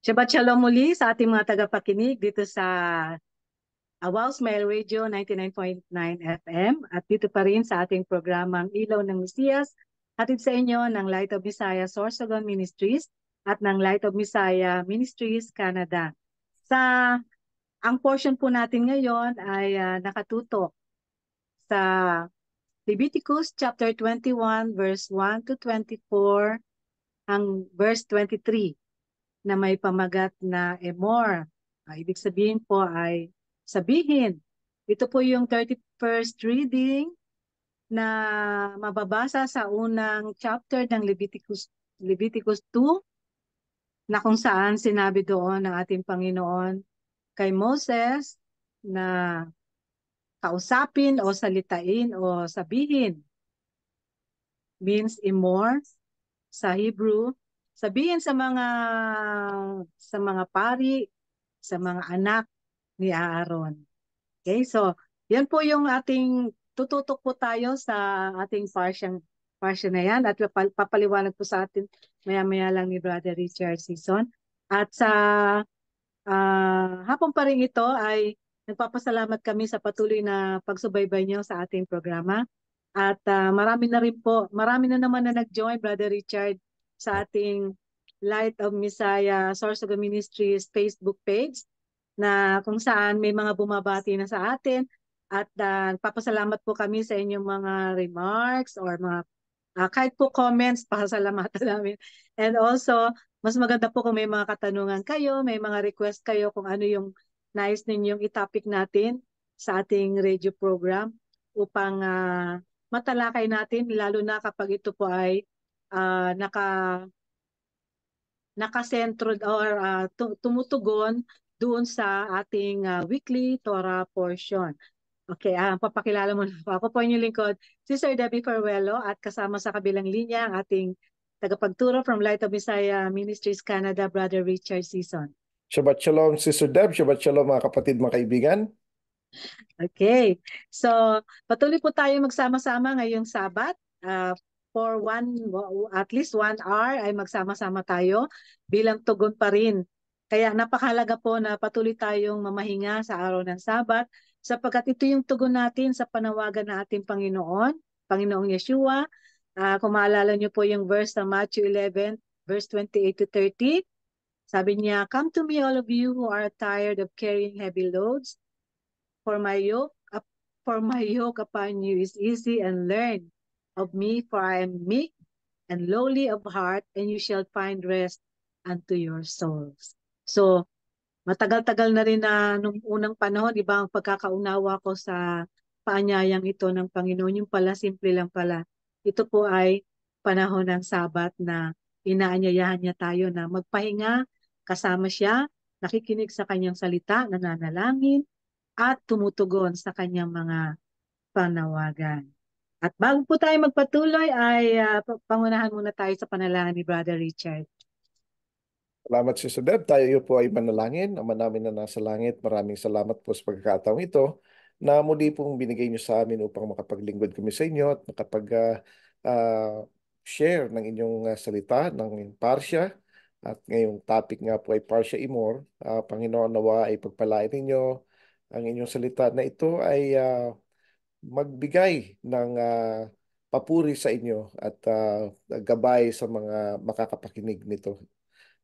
Shabbat Shalom muli sa ating mga tagapakinig dito sa Awao Smile Radio 99.9 FM at dito pa rin sa ating programang Ilaw ng Mesiyas, hatid sa inyo ng Light of Messiah Sorsogon Ministries at ng Light of Messiah Ministries Canada. Ang portion po natin ngayon ay nakatutok sa Leviticus chapter 21 verse 1 to 24 ang verse 23 na may pamagat na emor. Ibig sabihin po ay sabihin. Ito po yung 31st reading na mababasa sa unang chapter ng Leviticus 2 na kung saan sinabi doon ng ating Panginoon kay Moses na kausapin o salitain o sabihin means emor sa Hebrew. Sabihin sa mga pari, sa mga anak ni Aaron. Okay, so yan po yung tututok po tayo sa ating portion na yan at papaliwanag po sa atin maya-maya lang ni Brother Richard Sison. At sa hapon pa rin ito ay nagpapasalamat kami sa patuloy na pagsubaybay niyo sa ating programa. At marami na naman na nag-join, Brother Richard, sa ating Light of Messiah Sorsogon Ministries Facebook page na kung saan may mga bumabati na sa atin at papasalamat po kami sa inyong mga remarks or mga kahit po comments, pasalamatan namin. And also, mas maganda po kung may mga katanungan kayo, may mga request kayo kung ano yung nais ninyong itopic natin sa ating radio program upang matalakay natin, lalo na kapag ito po ay nakasentro or tumutugon doon sa ating weekly Torah portion. Okay, papakilala mo na po. Ako po inyong lingkod, si Sir Debbie Farwelo at kasama sa kabilang linya ang ating tagapagturo from Light of Messiah Ministries Canada, Brother Richard Sison. Shabbat Shalom, Sister Deb. Shabbat Shalom mga kapatid, mga kaibigan. Okay, so patuloy po tayo magsama-sama ngayong Sabat. For at least 1 hour ay magsama-sama tayo bilang tugon pa rin. Kaya napakahalaga po na patuloy tayong mamahinga sa araw ng Sabat sapagkat ito yung tugon natin sa panawagan ng ating Panginoong Yeshua. Kung maalala niyo po yung verse sa Matthew 11, verse 28 to 30, sabi niya, "Come to me all of you who are tired of carrying heavy loads, for my yoke upon you is easy, and learn of me, for I am meek and lowly of heart, and you shall find rest unto your souls." So, matagal-tagal na rin na nung unang panahon, iba ang pagkakaunawa ko sa paanyayang ito ng Panginoon. Yung pala, simple lang pala. Ito po ay panahon ng Sabat na inaanyayahan niya tayo na magpahinga, kasama siya, nakikinig sa kanyang salita, nananalangin, at tumutugon sa kanyang mga panawagan. At bago po tayo magpatuloy ay pangunahan muna tayo sa panalangin ni Brother Richard. Salamat, Sister Deb. Tayo po ay manalangin. Ama namin na nasa langit, maraming salamat po sa pagkakataong ito na muli pong binigay niyo sa amin upang makapaglingkod kami sa inyo at makapag-share ng inyong salita, ng parsya. At ngayong topic nga po ay Parsha Emor. Panginoon, nawa ay pagpalain ninyo ang inyong salita na ito ay magbigay ng papuri sa inyo at gabay sa mga makakapakinig nito.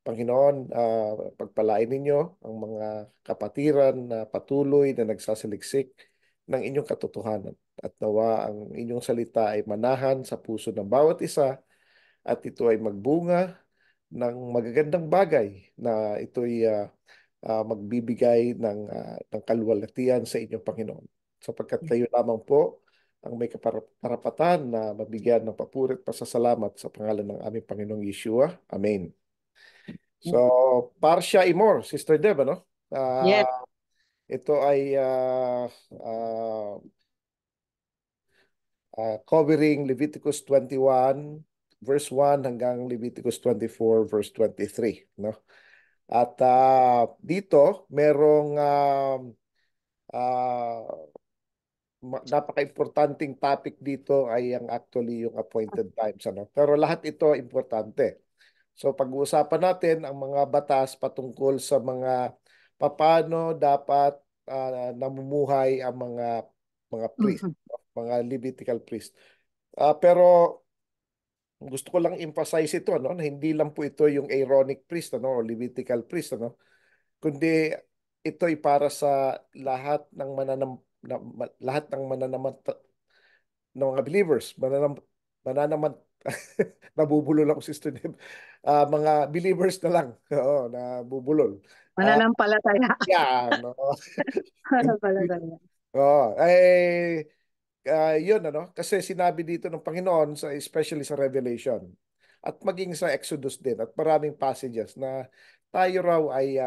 Panginoon, pagpalain ninyo ang mga kapatiran na patuloy na nagsasaliksik ng inyong katotohanan. At nawa ang inyong salita ay manahan sa puso ng bawat isa at ito ay magbunga ng magagandang bagay na ito'y magbibigay ng kaluwalhatian sa inyong Panginoon. Sapagkat kayo lamang po ang may karapatan na mabigyan ng papuri at pasasalamat sa pangalan ng aming Panginoong Yeshua. Amen. So, Parsha Emor, Sister Deb, ano? Yes. Ito ay covering Leviticus 21 verse 1 hanggang Leviticus 24 verse 23, no? At dito merong napaka-importanting topic dito ay actually yung appointed times, ano? Pero lahat ito importante. So pag-uusapan natin ang mga batas patungkol sa mga papaano dapat namumuhay ang mga priest, Mhm. mga Levitical priest. Pero gusto ko lang emphasize ito, no, na hindi lang po ito yung Aaronic priest, ano, o Levitical priest, ano, kundi ito ay para sa lahat ng lahat ng ng mga believers, nabubulol ako, Sister Deb. Mga believers na lang, oo, nabubulol. Ah, Mananampalataya. yan, no. Mananampalataya. Oo, yun, ano, kasi sinabi dito ng Panginoon, especially sa Revelation, at maging sa Exodus din, at maraming passages na tayo raw ay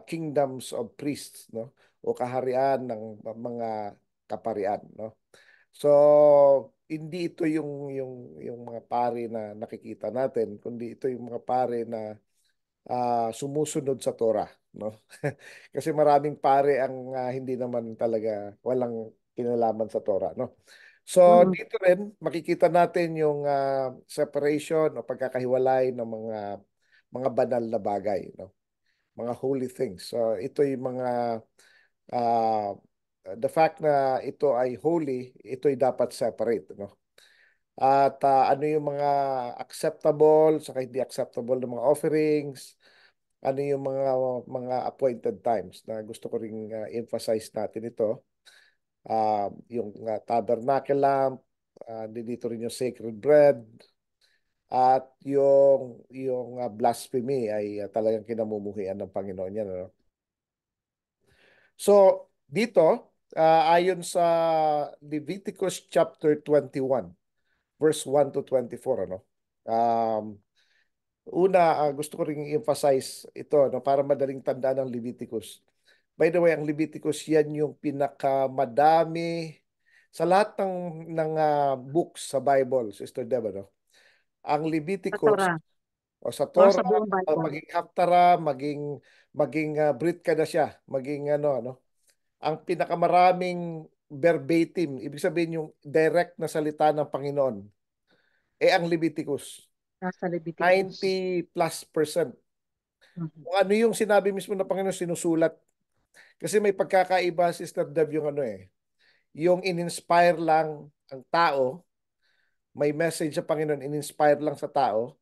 kingdoms of priests, no? O kaharian ng mga kaparian, no? So, hindi ito yung mga pari na nakikita natin, kundi ito yung mga pari na sumusunod sa Torah, no? Kasi maraming pare ang hindi naman talaga walang kinalaman sa Torah, no? So Mm. dito rin makikita natin yung separation o pagkakahiwalay ng mga banal na bagay, no? Mga holy things. So ito yung mga uh, the fact na ito ay holy, ito ay dapat separate, no? At ano yung mga acceptable saka hindi acceptable ng mga offerings, ano yung mga appointed times na gusto ko ring emphasize natin ito. Yung tabernacle lamp, dito rin yung sacred bread, at yung blasphemy ay talagang kinamumuhian ng Panginoon yan, ano? So, dito, ayon sa Leviticus chapter 21, verse 1 to 24, ano? Um, gusto ko ring emphasize ito, no, para madaling tandaan ng Leviticus. By the way, ang Leviticus yan yung pinakamadami sa lahat ng books sa Bible, Sister Deb, no? Ang Sa Leviticus Torah. o sa O sa Torah, buong Bible. maging Haftarah, maging Brit Kadashah, maging ano, ang pinakamaraming verbatim, ibig sabihin yung direct na salita ng Panginoon, ang Leviticus. Nasa Leviticus. 90+%. Mhm. Kung ano yung sinabi mismo ng Panginoon, sinusulat. Kasi may pagkakaiba, Sister Dev, yung ano yung in-inspire lang ang tao, may message sa Panginoon, in-inspire lang sa tao,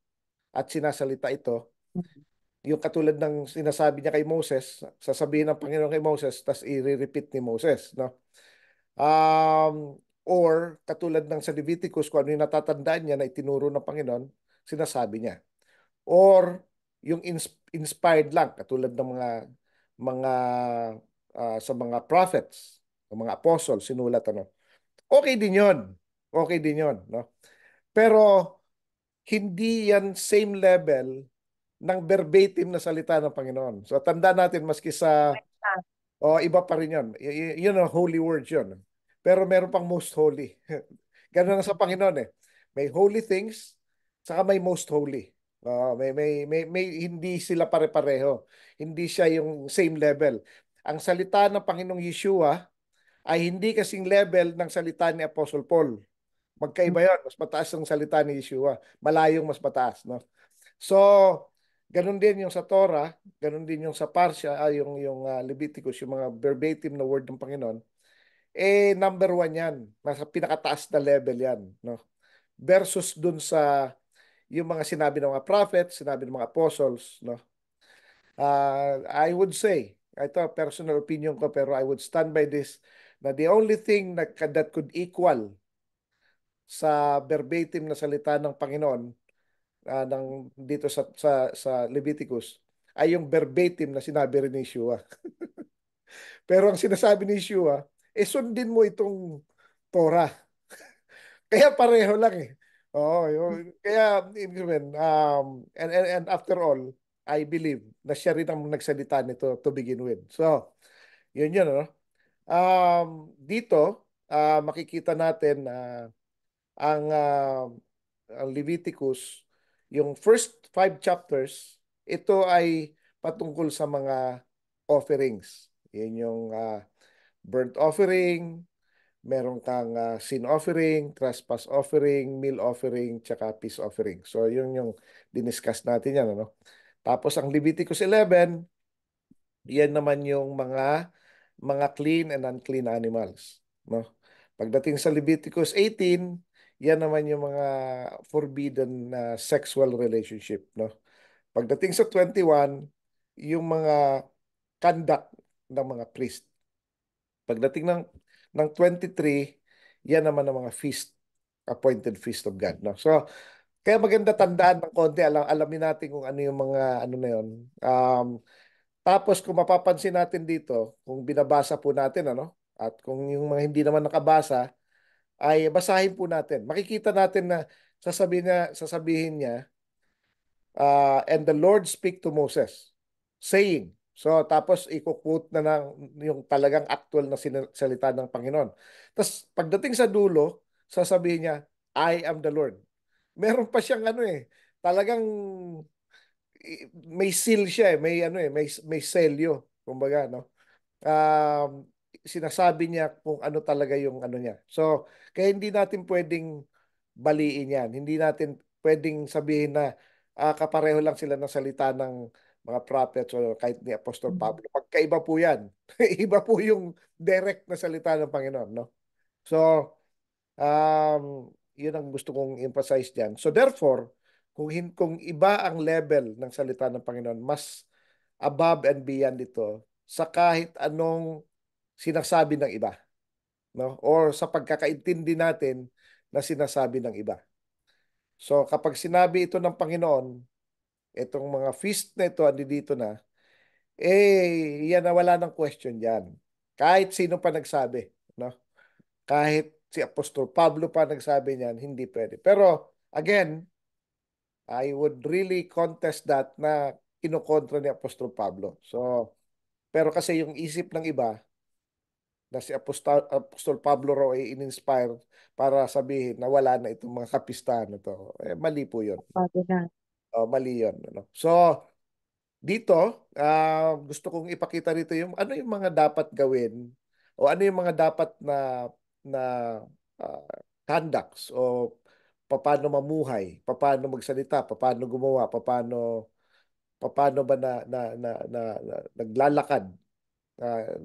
at sinasalita ito. Mhm. Yung katulad ng sinasabi niya kay Moses, sasabihin ng Panginoon kay Moses, tas i-repeat ni Moses, no? Or katulad ng sa Leviticus, kung ano yung natatandaan niya na itinuro ng Panginoon, sinasabi niya. Or yung inspired lang, katulad ng mga sa mga prophets, ng mga apostles, sinulat, ano. Okay din yon. Okay din yon, no? Pero hindi yan same level ng verbatim na salita ng Panginoon. So tanda natin, maski sa iba pa rin yun. Yun ang holy words yun. Pero meron pang most holy. Ganun na sa Panginoon eh. May holy things, saka may most holy. May hindi sila pare-pareho. Hindi siya yung same level. Ang salita ng Panginoong Yeshua ay hindi kasing level ng salita ni Apostle Paul. Magkaiba yun. Mas mataas ang salita ni Yeshua. Malayong mas mataas, no? So, ganun din yung sa Torah, ganun din yung sa Parsha, yung Leviticus, yung mga verbatim na word ng Panginoon, number one yan. Nasa pinakataas na level yan, no? Versus dun sa yung mga sinabi ng mga prophets, sinabi ng mga apostles, no? I would say, ito personal opinion ko, pero I would stand by this, na the only thing that could equal sa verbatim na salita ng Panginoon, dito sa Leviticus, ay yung verbatim na sinabi rin ni Yeshua. Pero ang sinasabi ni Yeshua, sundin mo itong Torah. Kaya pareho lang eh. Oo, kaya ibig sabihin, and after all, I believe na siya rin ang nagsalita nito to begin with. So, yun, ano? Dito, makikita natin na ang Leviticus, yung first 5 chapters, ito ay patungkol sa mga offerings. Yun yung burnt offering, meron kang sin offering, trespass offering, meal offering, tsaka peace offering. So, yun yung diniscuss natin yan, ano? Tapos, ang Leviticus 11, yan naman yung mga clean and unclean animals, no? Pagdating sa Leviticus 18, yan naman yung mga forbidden na sexual relationship, no? Pagdating sa 21, yung mga conduct ng mga priest. Pagdating ng 23, yan naman ang mga feast, appointed feast of God, no? So, kaya maganda tandaan ng konti, alamin natin kung ano yung mga ano na yun. Tapos kung mapapansin natin dito, kung binabasa po natin, ano, at kung yung mga hindi naman nakabasa, ay basahin po natin. Makikita natin na sasabihin niya, and the Lord speak to Moses, saying. So, tapos i-quote na ng yung talagang actual na salita ng Panginoon. Tapos, pagdating sa dulo, sasabihin niya, I am the Lord. Meron pa siyang ano talagang may seal siya may ano may selyo, kumbaga, no? um, Sinasabi niya kung ano talaga yung ano niya. So, kaya hindi natin pwedeng baliin yan. Hindi natin pwedeng sabihin na kapareho lang sila ng salita ng mga prophets o kahit ni Apostol Mm. Pablo. Pagkaiba po yan. Iba po yung direct na salita ng Panginoon, no? So, yun ang gusto kong emphasize diyan. So therefore, kung iba ang level ng salita ng Panginoon, mas above and beyond ito sa kahit anong sinasabi ng iba, no? Or sa pagkakaintindi natin na sinasabi ng iba. So kapag sinabi ito ng Panginoon, itong mga feast na ito, andi dito na, yan na wala ng question diyan. Kahit sino pa nagsabi, no? Kahit si Apostol Pablo pa nagsabi niyan, hindi pwede. Pero again, I would really contest that na kinukontra ni Apostol Pablo. So, pero kasi yung isip ng iba na si Apostol Pablo raw ay in-inspire para sabihin na wala na itong mga kapistahan na to. Mali po yun. Bago na. Mali yun. Ano? So, dito, gusto kong ipakita rito yung ano yung mga dapat gawin o ano yung mga dapat na ah, conducts o paano mamuhay, paano magsalita, paano gumawa, paano ba na naglalakad.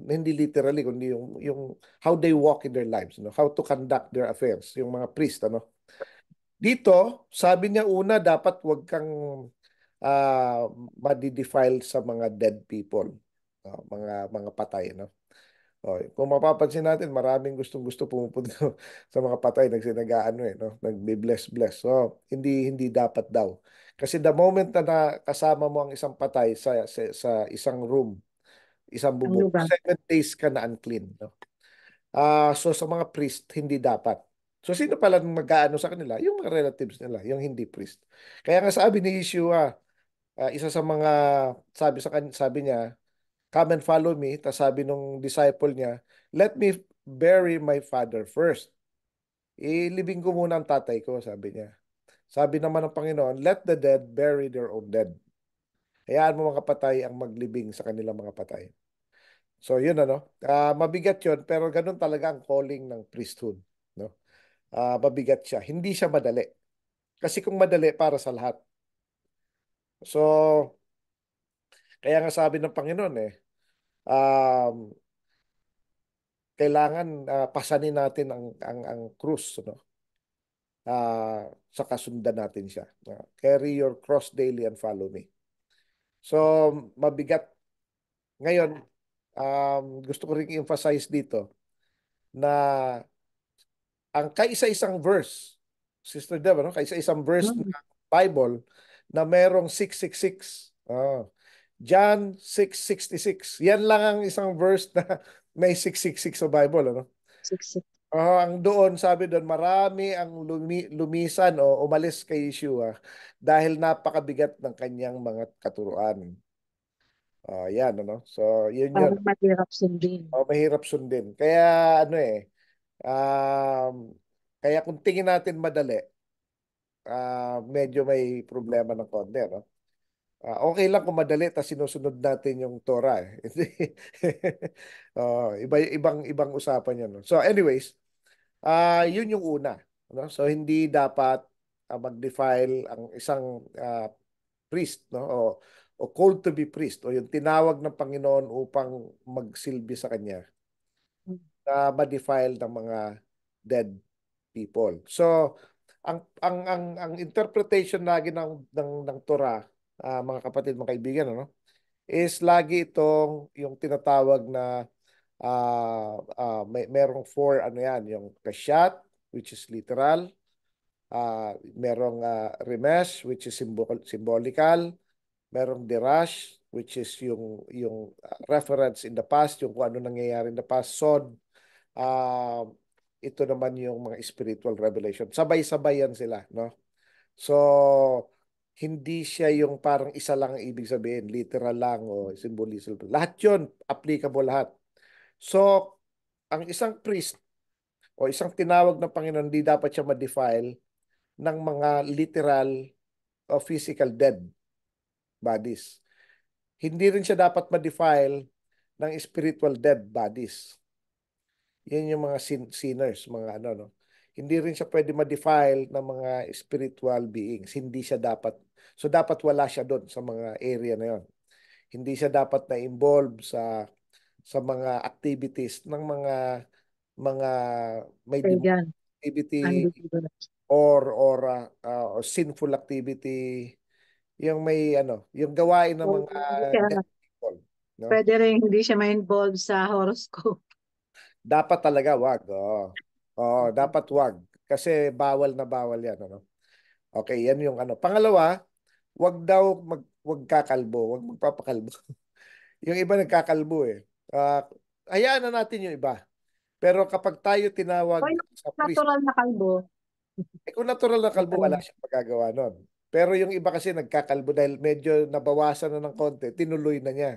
Hindi literally kundi yung how they walk in their lives, no? How to conduct their affairs, yung mga priest, ano? Dito, sabi niya una, dapat wag kang uh, madi-defile sa mga dead people, mga patay, no? Kung mapapansin natin, maraming gustong-gusto pumupunta sa mga patay, nagsinagaano no? Nagbe-bless-bless. So, hindi dapat daw. Kasi the moment na nakasama mo ang isang patay sa isang room, isang Ang bubong, lugar. 7 days ka na unclean, no? So sa mga priest, hindi dapat. So sino pala mag-aano sa kanila? Yung mga relatives nila, yung hindi priest. Kaya nga sabi ni Yeshua, isa sa mga sabi niya, come and follow me. Tapos sabi nung disciple niya, let me bury my father first. Ilibing ko muna ang tatay ko, sabi niya. Sabi naman ng Panginoon, let the dead bury their own dead. Hayaan mo mga patay ang maglibing sa kanilang mga patay. So yun ano, mabigat yun pero ganun talaga ang calling ng priesthood, no? Mabigat siya. Hindi siya madali. Kasi kung madali para sa lahat. So kaya nga sabi ng Panginoon um, kailangan pasanin natin ang krus, no? Sa kasundan natin siya. Carry your cross daily and follow me. So mabigat. Ngayon, gusto ko ring emphasize dito na ang kaisa-isang verse, Sister Deb, ano? Kaisa-isang verse ng Mm. Bible na merong 666. John 6:66. Yan lang ang isang verse na may 666 sa Bible, ano? Siksik. Ang doon, sabi doon, marami ang lumisan o umalis kay Yeshua dahil napakabigat ng kanyang mga katuruan. Yan, ano? So, yun. Parang mahirap sundin. Mahirap sundin. Kaya, ano um, kaya kung tingin natin madali, medyo may problema ng konti, no? Okay lang kung madali tas sinusunod natin yung Torah. Iba ibang usapan yan, no? So anyways, Yun yung una. No? So hindi dapat mag-defile ang isang priest, no? O called to be priest o yung tinawag ng Panginoon upang magsilbi sa kanya na ma-defile ng mga dead people. So ang interpretation lagi ng Torah, mga kapatid, mga kaibigan, ano, is lagi itong yung tinatawag na merong four ano yan, yung kashat, which is literal, merong remesh, which is symbolical, merong dirash, which is yung reference in the past, yung kung ano nangyayari in the past, sod, uh, ito naman yung mga spiritual revelation. Sabay-sabay yan sila, no? So, hindi siya yung parang isa lang ang ibig sabihin, literal lang o symbolism. Lahat yun, applicable lahat. So, ang isang priest o isang tinawag ng Panginoon, hindi dapat siya ma-defile ng mga literal o physical dead bodies. Hindi rin siya dapat ma-defile ng spiritual dead bodies. Yan yung mga sinners, mga ano, no? Hindi rin siya pwede ma-defile ng mga spiritual beings. Hindi siya dapat. So, dapat wala siya doon sa mga area na yon. Hindi siya dapat na-involve sa mga activities ng mga may demonic Pagan, activity unbelievers. or sinful activity, yung may ano, yung gawain ng So, mga hindi siya, dead people, no? pwede rin hindi siya ma-involve sa horoscope. Dapat talaga wag. Oo. Oo, dapat wag kasi bawal na bawal 'yan, ano. Okay, 'yan yung ano. Pangalawa, wag kakalbo, wag magpapakalbo. Yung iba nagkakalbo eh. Ah, hayaan na natin yung iba. Pero kapag tayo O tinawag yung sa priest, natural na kalbo, kung natural na may kalbo, wala pala. siyang magagawa nun. Pero yung iba kasi nagkakalbo dahil medyo nabawasan na ng konti, tinuloy na niya.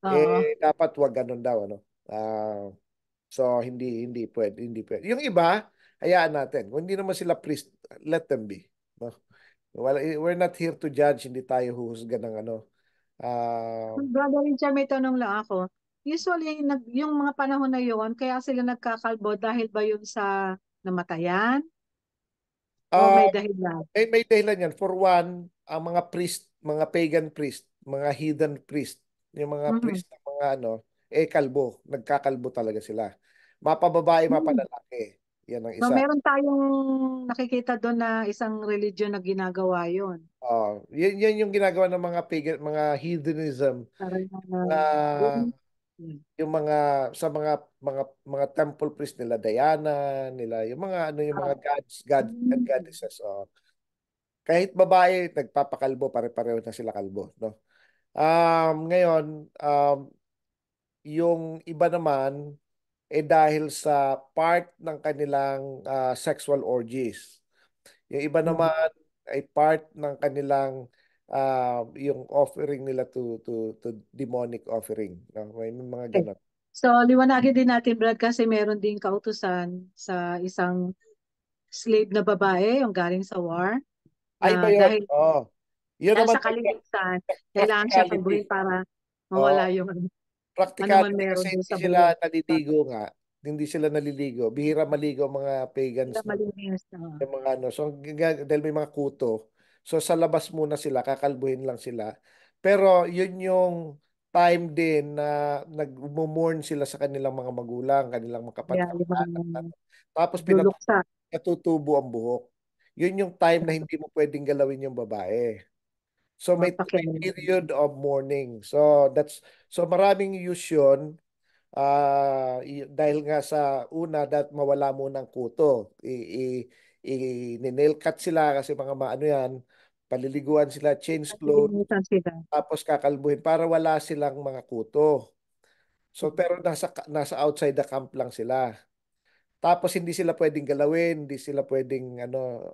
Oo. Dapat wag ganun daw, ano. So hindi pwede, hindi pwede. Yung iba, hayaan natin. Kung hindi naman sila priest, let them be. No? We're not here to judge, hindi tayo huhusga ng ano. Ah, Brother Richard, may tanong lang ako. Usually, yung mga panahon na yon, kaya sila nagkakalbo dahil ba yun sa namatayan o ah, may dahilan? may dahilan yan. For one, ang mga priest, mga pagan priest, mga heathen priest, yung mga Mhm. priest ng mga ano, kalbo. Nagkakalbo talaga sila. Mapababae, Hmm. mapalalaki. Yan ang So, isa. meron tayong nakikita doon na isang religion na ginagawa yon. Yan yung ginagawa ng mga pagan, mga heathenism, Parang mga yun. yung mga sa mga temple priest nila Diana, nila yung mga ano yung Ah, mga God and hmm. goddesses. Kahit babae nagpapakalbo, pare-pareho na sila kalbo, no? Ngayon, yung iba naman dahil sa part ng kanilang sexual orgies. Yung iba Hmm. naman ay part ng kanilang yung offering nila to demonic offering, no? May mga Okay. ganon. So, liwanagin din natin, Brad, kasi meron din kautusan sa isang slave na babae, yung galing sa war, Ay ba na yun? dahil Yun dahil naman sa kalinisan, kailangan siya practicality. kalbuhin para Oo, mawala yung ano man practicality kasi meron doon hindi sa sila buhok. naliligo nga. Hindi sila naliligo. Bihira maligo ang mga pagans Sila na malinis. yung mga ano. So dahil may mga kuto. So sa labas muna sila, kakalbuhin lang sila. Pero yun yung time din na nag-mourn sila sa kanilang mga magulang, kanilang mga Kaya yung mga kapatid. Tapos luluksa. natutubo ang buhok. Yun yung time na hindi mo pwedeng galawin yung babae. So may Pakialam. period of mourning. So maraming use yun. Dahil nga sa una mawala muna ang kuto. Ni-nail cut sila kasi mga maano yan. Paliliguan sila, change clothes, Nalilinisan sila. tapos kakalbuhin para wala silang mga kuto. So pero nasa outside the camp lang sila. Tapos hindi sila pwedeng galawin, hindi sila pwedeng ano,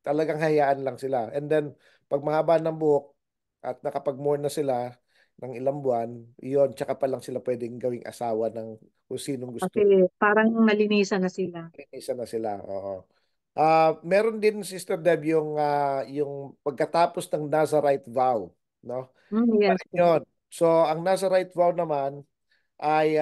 talagang hayaan lang sila. And then pag mahaba ng buhok at nakapag-mourn na sila ng ilang buwan, iyon, tsaka pa lang sila pwedeng gawing asawa ng kung sinong Kasi gusto. parang nalinisan na sila. Isa na sila, oo. Meron din, Sister Deb, yung pagkatapos ng Nazarite vow, no? Mm, Iba yes. rin yun. So, ang Nazarite vow naman ay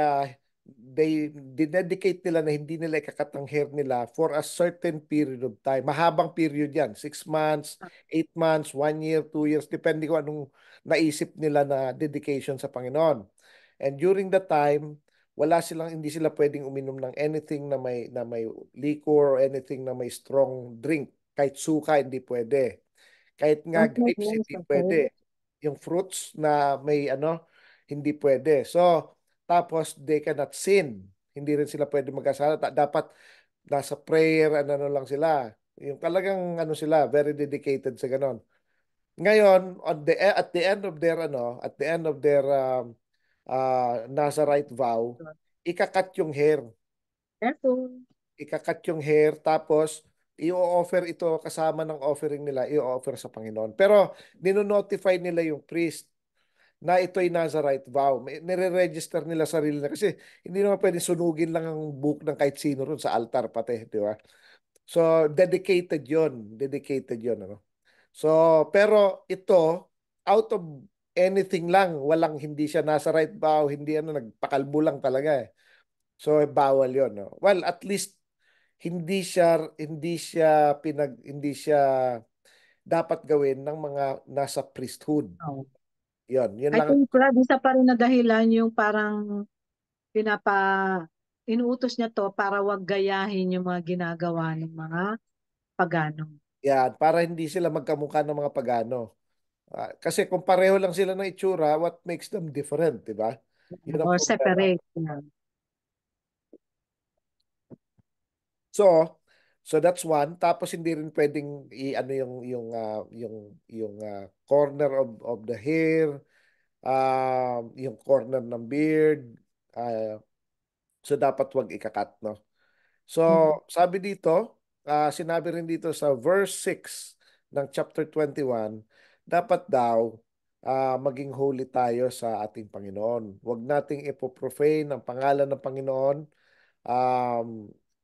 they dinedicate nila na hindi nila ikakat ang hair nila for a certain period of time. Mahabang period yan. 6 months, 8 months, 1 year, 2 years, depende kung anong naisip nila na dedication sa Panginoon. And during the time, hindi sila pwedeng uminom ng anything na may liquor or anything na may strong drink. Kahit suka, hindi pwede. Kahit nga Don't make grapes, noise, hindi okay? pwede. Yung fruits na may hindi pwede. So, tapos they cannot sin. Hindi rin sila pwede mag-asala. Dapat nasa prayer, lang sila. Yung talagang sila, very dedicated sa ganon. Ngayon, at the end of their Nazarite vow, ikakat yung hair. Careful. Ikakat yung hair, tapos i-offer ito kasama ng offering nila, i-offer sa Panginoon. Pero nino-notify nila yung priest na ito'y Nazarite vow. Nire-register nila sarili na kasi hindi naman pwede sunugin lang ang book ng kahit sino ron sa altar pati, di ba? So, dedicated yon. Dedicated yon, ano? So, pero ito, out of anything lang, hindi siya Nazarite vow, hindi nagpakalbo lang talaga eh. So, bawal yon, no? Well, at least hindi siya dapat gawin ng mga nasa priesthood. Oh. Yun I lang. think, Brad, isa pa rin na dahilan yung parang pinapa inuutos niya to para wag gayahin yung mga ginagawa ng mga pagano. Yan, para hindi sila magkamukha ng mga pagano. Kasi kung pareho lang sila ng itsura, what makes them different, di ba? Yun ang Or problema. separate. Yeah. So, that's one. Tapos hindi rin pwedeng yung corner of the hair, yung corner ng beard. ah, so dapat wag ikakat, no? So, Mhm. sabi dito, sinabi rin dito sa verse 6 ng chapter 21, dapat daw maging holy tayo sa ating Panginoon. Huwag nating ipoprofane ang pangalan ng Panginoon.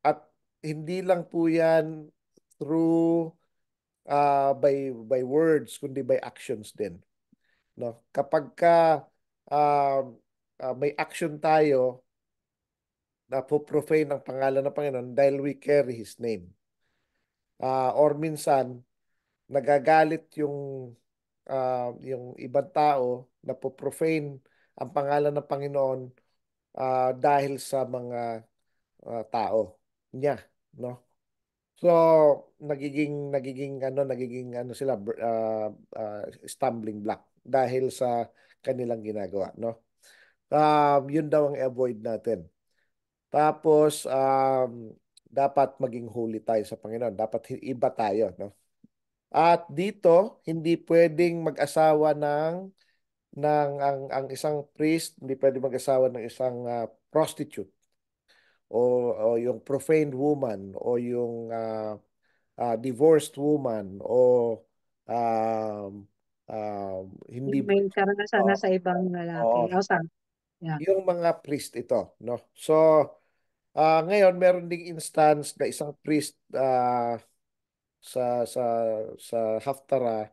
At hindi lang po yan through by words, kundi by actions din. No? Kapag um, may action tayo, na po-profane ang pangalan ng Panginoon dahil we carry His name. Or minsan, nagagalit yung ibang tao na po-profane ang pangalan ng Panginoon dahil sa mga tao niya, no? So, nagiging sila stumbling block dahil sa kanilang ginagawa, no? Yun daw ang avoid natin. Tapos, dapat maging holy tayo sa Panginoon. Dapat iba tayo, no? At dito, hindi pwedeng mag-asawa ang isang priest, hindi pwedeng mag-asawa ng isang prostitute o yung profaned woman o yung divorced woman o um, hindi Yung may karanasan na o, sa ibang lalaki. o O sa, yeah. yung mga priest ito, no? So, ngayon meron ding instance na isang priest sa sa sa Haftarah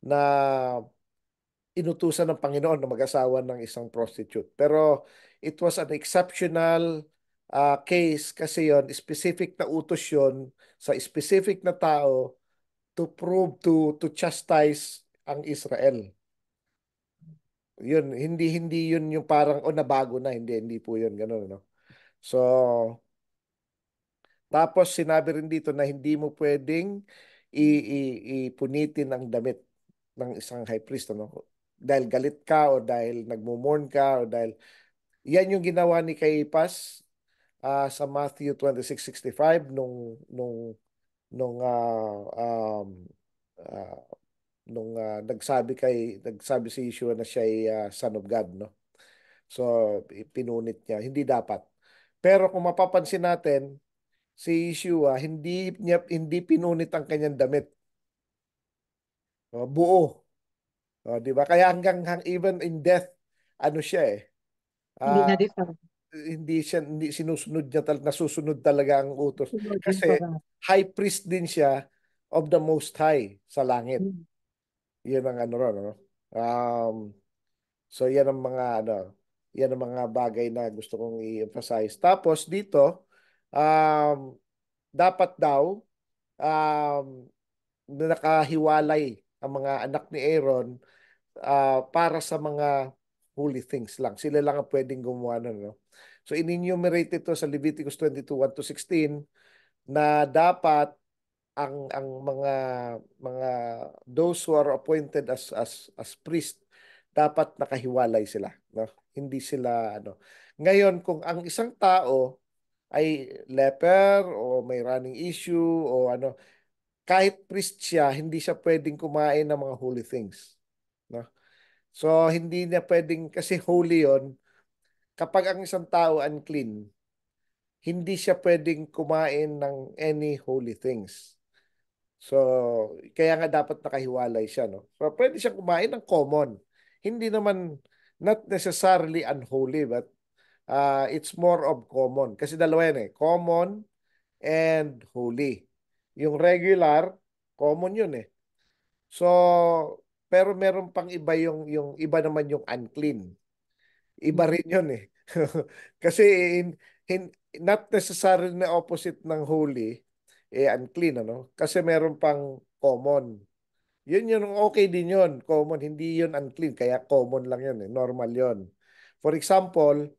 na inutusan ng Panginoon na mag-asawa ng isang prostitute. Pero it was an exceptional case kasi yon specific na utos yon sa specific na tao to prove to chastise ang Israel. Yun, hindi yun yung parang nabago na, hindi po yun ganun, no? So, tapos sinabi rin dito na hindi mo pwedeng ipunitin ang damit ng isang high priest, ano? Dahil galit ka o dahil nagmumurn ka o dahil yan yung ginawa ni Caiaphas sa Matthew 26:65 ah, nagsabi si Yeshua na siya ay son of God, no? So pinunit niya, hindi dapat. Pero kung mapapansin natin, si Yeshua hindi pinunit ang kanyang damit. Buo. Di ba? Kaya even in death, siya eh. Hindi Ah, na different. hindi sinusunod niya nasusunod talaga ang utos. Sunod yung Kasi Torah. high priest din siya of the Most High sa langit. Mm. Yun ang ron, ano? Um, so yan ang mga Yan ang mga bagay na gusto kong i-emphasize. Tapos dito, um, dapat daw um, nakahiwalay ang mga anak ni Aaron para sa mga holy things lang. Sila lang ang pwedeng gumawa nun, no? So, in-enumerate ito sa Leviticus 22:1-16 na dapat ang mga those who are appointed as priest dapat nakahiwalay sila, no? Hindi sila ano. Ngayon, kung ang isang tao ay leper o may running issue o ano, kahit priest siya, hindi siya pwedeng kumain ng mga holy things, no? So hindi niya pwedeng, kasi holy 'yon. Kapag ang isang tao unclean, hindi siya pwedeng kumain ng any holy things. So, kaya nga dapat nakahiwalay siya, no? So, pwede siyang kumain ng common. Hindi naman, not necessarily unholy, but it's more of common. Kasi dalawa yan eh, common and holy. Yung regular, common yun eh. So, pero meron pang iba yung iba naman yung unclean. Iba rin yun eh. Kasi not necessarily na opposite ng holy, unclean, ano? Kasi meron pang common. Yun yun, okay din yun. Common, hindi yun unclean. Kaya common lang yun eh. Normal yun. For example,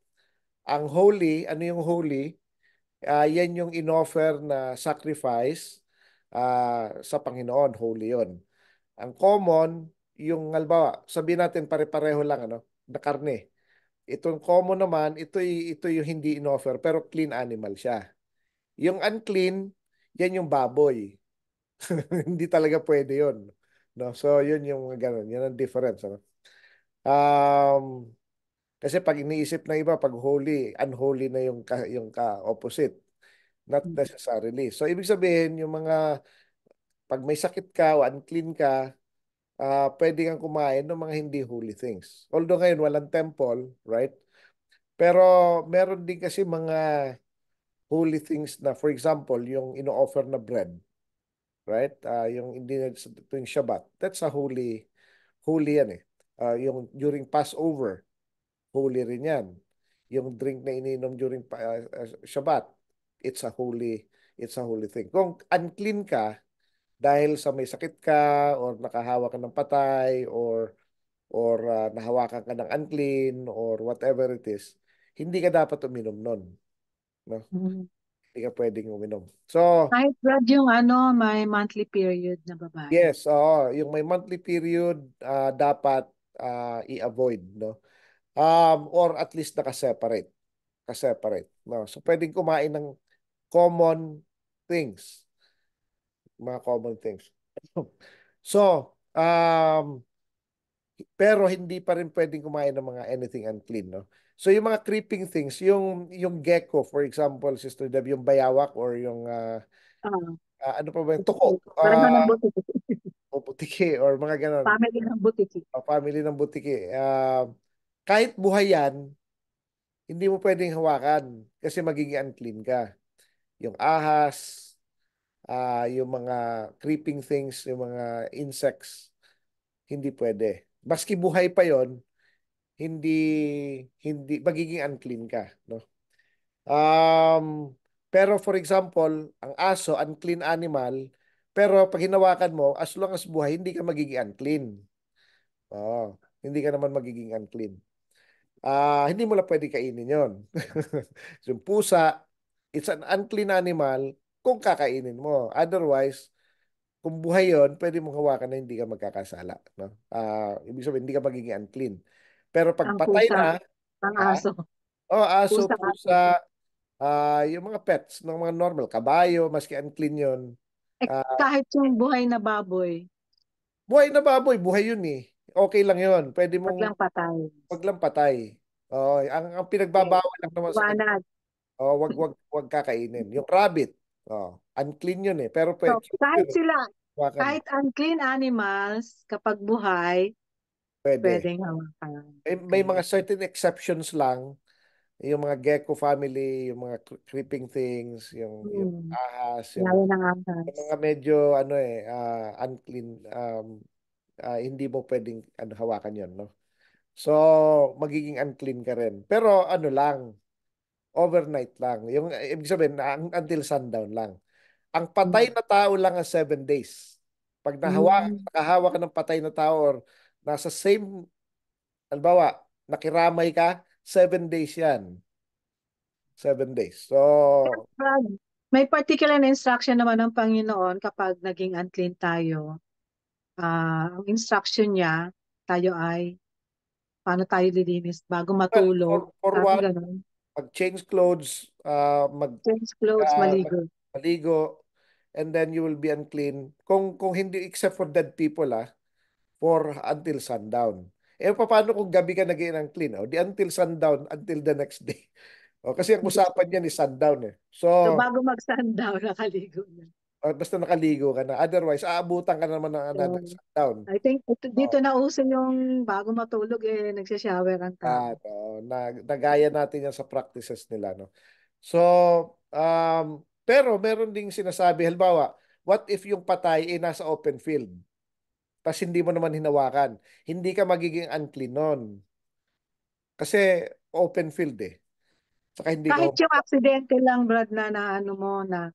ang holy, ano yung holy? Yan yung inoffer na sacrifice sa Panginoon. Holy yun. Ang common, yung halimbawa, sabihin natin pare-pareho lang ano, na karne. Itong common naman, ito yung hindi inoffer pero clean animal siya. Yung unclean, yan yung baboy. Hindi talaga pwede yun. No? So, yun yung ganun. Yun ang difference. Ano? Um, kasi pag iniisip ng iba, pag holy, unholy na yung opposite. Not necessarily. So, ibig sabihin, yung mga, pag may sakit ka o unclean ka, pwede kang kumain ng mga hindi holy things. Although ngayon, walang temple, right? Pero meron din kasi mga holy things na, for example, yung ino-offer na bread, right? Yung hindi na tuwing Shabbat, that's a holy yan eh. Yung during Passover, holy rin yan. Yung drink na iniinom during Shabbat, it's a holy, it's a holy thing. Kung unclean ka dahil sa may sakit ka or nakahawa ka ng patay or nahawakan ka ng unclean or whatever it is, hindi ka dapat uminom nun. No? Mm. Hindi ka pwedeng uminom. So, Kahit Brad yung may monthly period na babae. yes, yung may monthly period dapat i-avoid, no? Or at least naka-separate, ka-separate, no? So pwedeng kumain ng common things, mga common things. So, pero hindi pa rin pwedeng kumain ng mga anything unclean, no? So yung mga creeping things, yung gecko, for example, Sister Deb, yung bayawak or yung Ah, ano pa ba yung tuko, pareho ng butiki. o putiki or mga ganon, Family ng butiki. family ng butiki. Kahit buhay yan, hindi mo pwedeng hawakan kasi magiging unclean ka. Yung ahas, yung mga creeping things, yung mga insects, hindi pwede. Baski buhay pa yon, hindi hindi magiging unclean ka, no? Um, pero for example, ang aso, unclean animal, pero pag hinawakan mo, as long as buhay, hindi ka magiging unclean. Oo, hindi ka naman magiging unclean. Hindi mo lang pwede kainin yon. So, yung pusa, it's an unclean animal kung kakainin mo. Otherwise, kung buhay yon, pwede mong hawakan na hindi ka magkakasala. No? Ibig sabihin, hindi ka magiging unclean. Pero pag Ang patay pusa, na, ang ha? aso. Oh, aso, Pusa, aso. pusa, yung mga pets, ng mga normal, kabayo, maski unclean yon. Kahit yung buhay na baboy, Buhay na baboy, buhay yun eh. Okay lang yun. Pwede wag mong lang patay. wag lang patay. Oo, ang Okay. pinagbabawal lang naman sa kanya. Iwanag. Oh, wag kakainin. Yung rabbit, unclean yun eh. Pero So, cute yun eh. Hawakan mo. kahit unclean animals, kapag buhay, Pwede. pwedeng hawakan. May Okay. mga certain exceptions lang. Yung mga gecko family, yung mga creeping things, yung Hmm. ahas, Lalo ng yung ahas. mga medyo ano unclean, hindi mo pwedeng hawakan yun, no? So, magiging unclean ka rin. Pero ano lang, overnight lang. Yung ibig sabihin, until sundown lang. Ang patay Mm. na tao lang ang 7 days. Pag Mm. nakahawa ka ng patay na tao or nasa same, halimbawa, nakiramay ka, 7 days yan. 7 days. So, Brad, may particular na instruction naman ng Panginoon kapag naging unclean tayo. Ang instruction niya, tayo ay paano tayo lilinis bago well, matulog. for Sabi one, ganun. mag-change clothes, Change clothes, maligo. maligo, and then you will be unclean. Kung hindi, except for dead people, for until sundown. Eh, paano kung gabi ka naging unclean? O, di until sundown, until the next day. O, kasi ang usapan niyan is sundown eh. So, So bago mag-sundown, nakaligo na. basta nakaligo ka na. Otherwise, aabutan ka naman ng another So, sundown. I think O, dito na uso yung bago matulog nagsashower ang tao. nagaya natin yan sa practices nila, no? So, pero meron ding sinasabi, halimbawa, what if yung patay ay nasa open field? Tapos hindi mo naman hinawakan. Hindi ka magiging unclean nun. Kasi open field eh. Saka hindi ka Kahit yung aksidente lang, Brad, na ano mo, na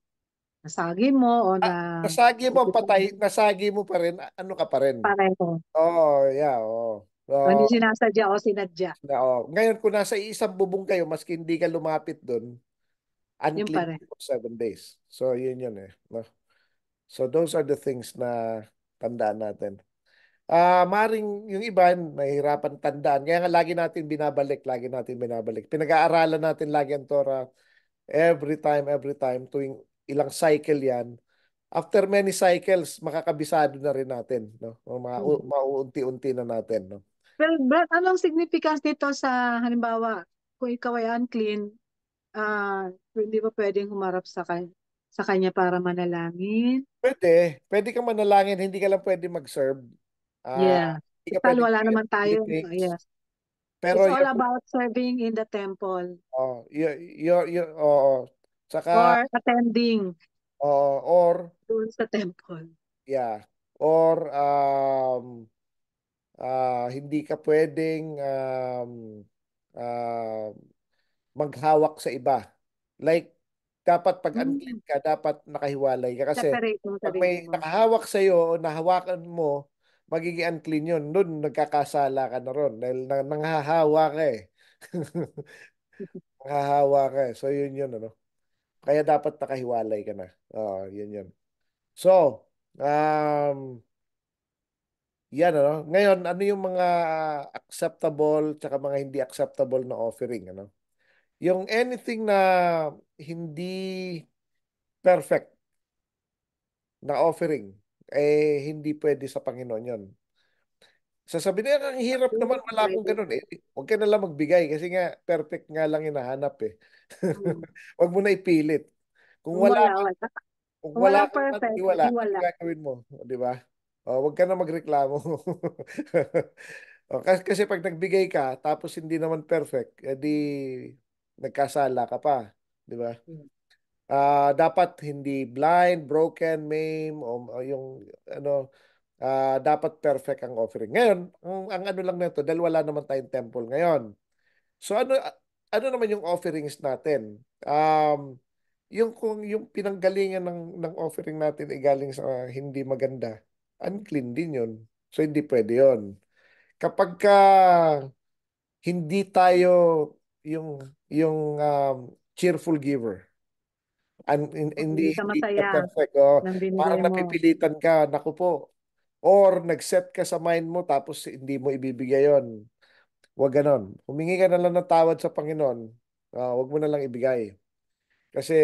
nasagi mo o na nasagi mo ang patay, nasagi mo pa rin, ano ka pa rin. pareho. Oo, yeah, oo. Hindi Oo, sinasadya o sinadya. oo. Ngayon, kung nasa isang bubong kayo, maski hindi ka lumapit doon, Yung unclean pareho. for 7 days. So, yun yun eh. No? So, those are the things na tandaan natin. Maring yung iba, nahihirapan tandaan. Kaya nga lagi natin binabalik. Pinag-aaralan natin lagi ang Torah every time, tuwing ilang cycle yan. After many cycles, makakabisado na rin natin, no? O Mhm. mauunti-unti na natin, no? Well, Brad, anong significance nito sa halimbawa, kung ikaw ay unclean, hindi ba pwedeng humarap sa kanya para manalangin? Pwede kang manalangin, hindi ka lang pwede mag-serve. Ah, Yeah. hindi ka Total, pwede wala bigyan naman ng holy tayo. things. Yes. Pero It's all about serving in the temple oo. Saka, or attending or, doon sa temple. yeah, or, hindi ka pwedeng ah, maghawak sa iba. Like, dapat pag unclean Hmm. ka, dapat nakahiwalay ka. Kasi Separate mo pag sarili may mo. nakahawak sa'yo o nahawakan mo, magiging unclean yun. Doon, nagkakasala ka na ron. Dahil nanghahawa ka eh. Nanghahawa ka eh. So, yun yun, ano. Kaya dapat nakahiwalay ka na. Oo, yun yun. So, yan, ano. Ngayon, ano yung mga acceptable tsaka mga hindi acceptable na offering, ano? Yung anything na hindi perfect na offering, hindi pwede sa Panginoon yon. Sasabihin niya, ang hirap naman, wala akong Pwede. ganun eh. Huwag ka na lang magbigay kasi nga, perfect nga lang hinahanap eh. Hmm. Huwag mo na ipilit. Kung Kung wala, wala, wala. kung Kung wala walang kang perfect, paniniwala, di ano wala. gagawin mo? O, di ba? O, huwag ka na magreklamo. Kasi pag nagbigay ka, tapos hindi naman perfect, edi nagkasala ka pa. Di ba? Hmm. Dapat hindi blind, broken, maimed, o yung ano, dapat perfect ang offering. Ngayon, ang ano lang nito, dahil wala naman tayong temple ngayon. So ano naman yung offerings natin? Yung kung yung pinanggalingan ng offering natin ay galing sa hindi maganda, unclean din yun. So hindi pwede yun. Kapag ka hindi tayo yung cheerful giver, Kung hindi hindi ka hindi ka masaya perfect, oh, ng binigay parang mo. napipilitan ka, naku po. Or nag-set ka sa mind mo tapos hindi mo ibibigay yon. Huwag ganon. Humingi ka na lang ng tawad sa Panginoon. Huwag mo na lang ibigay. Kasi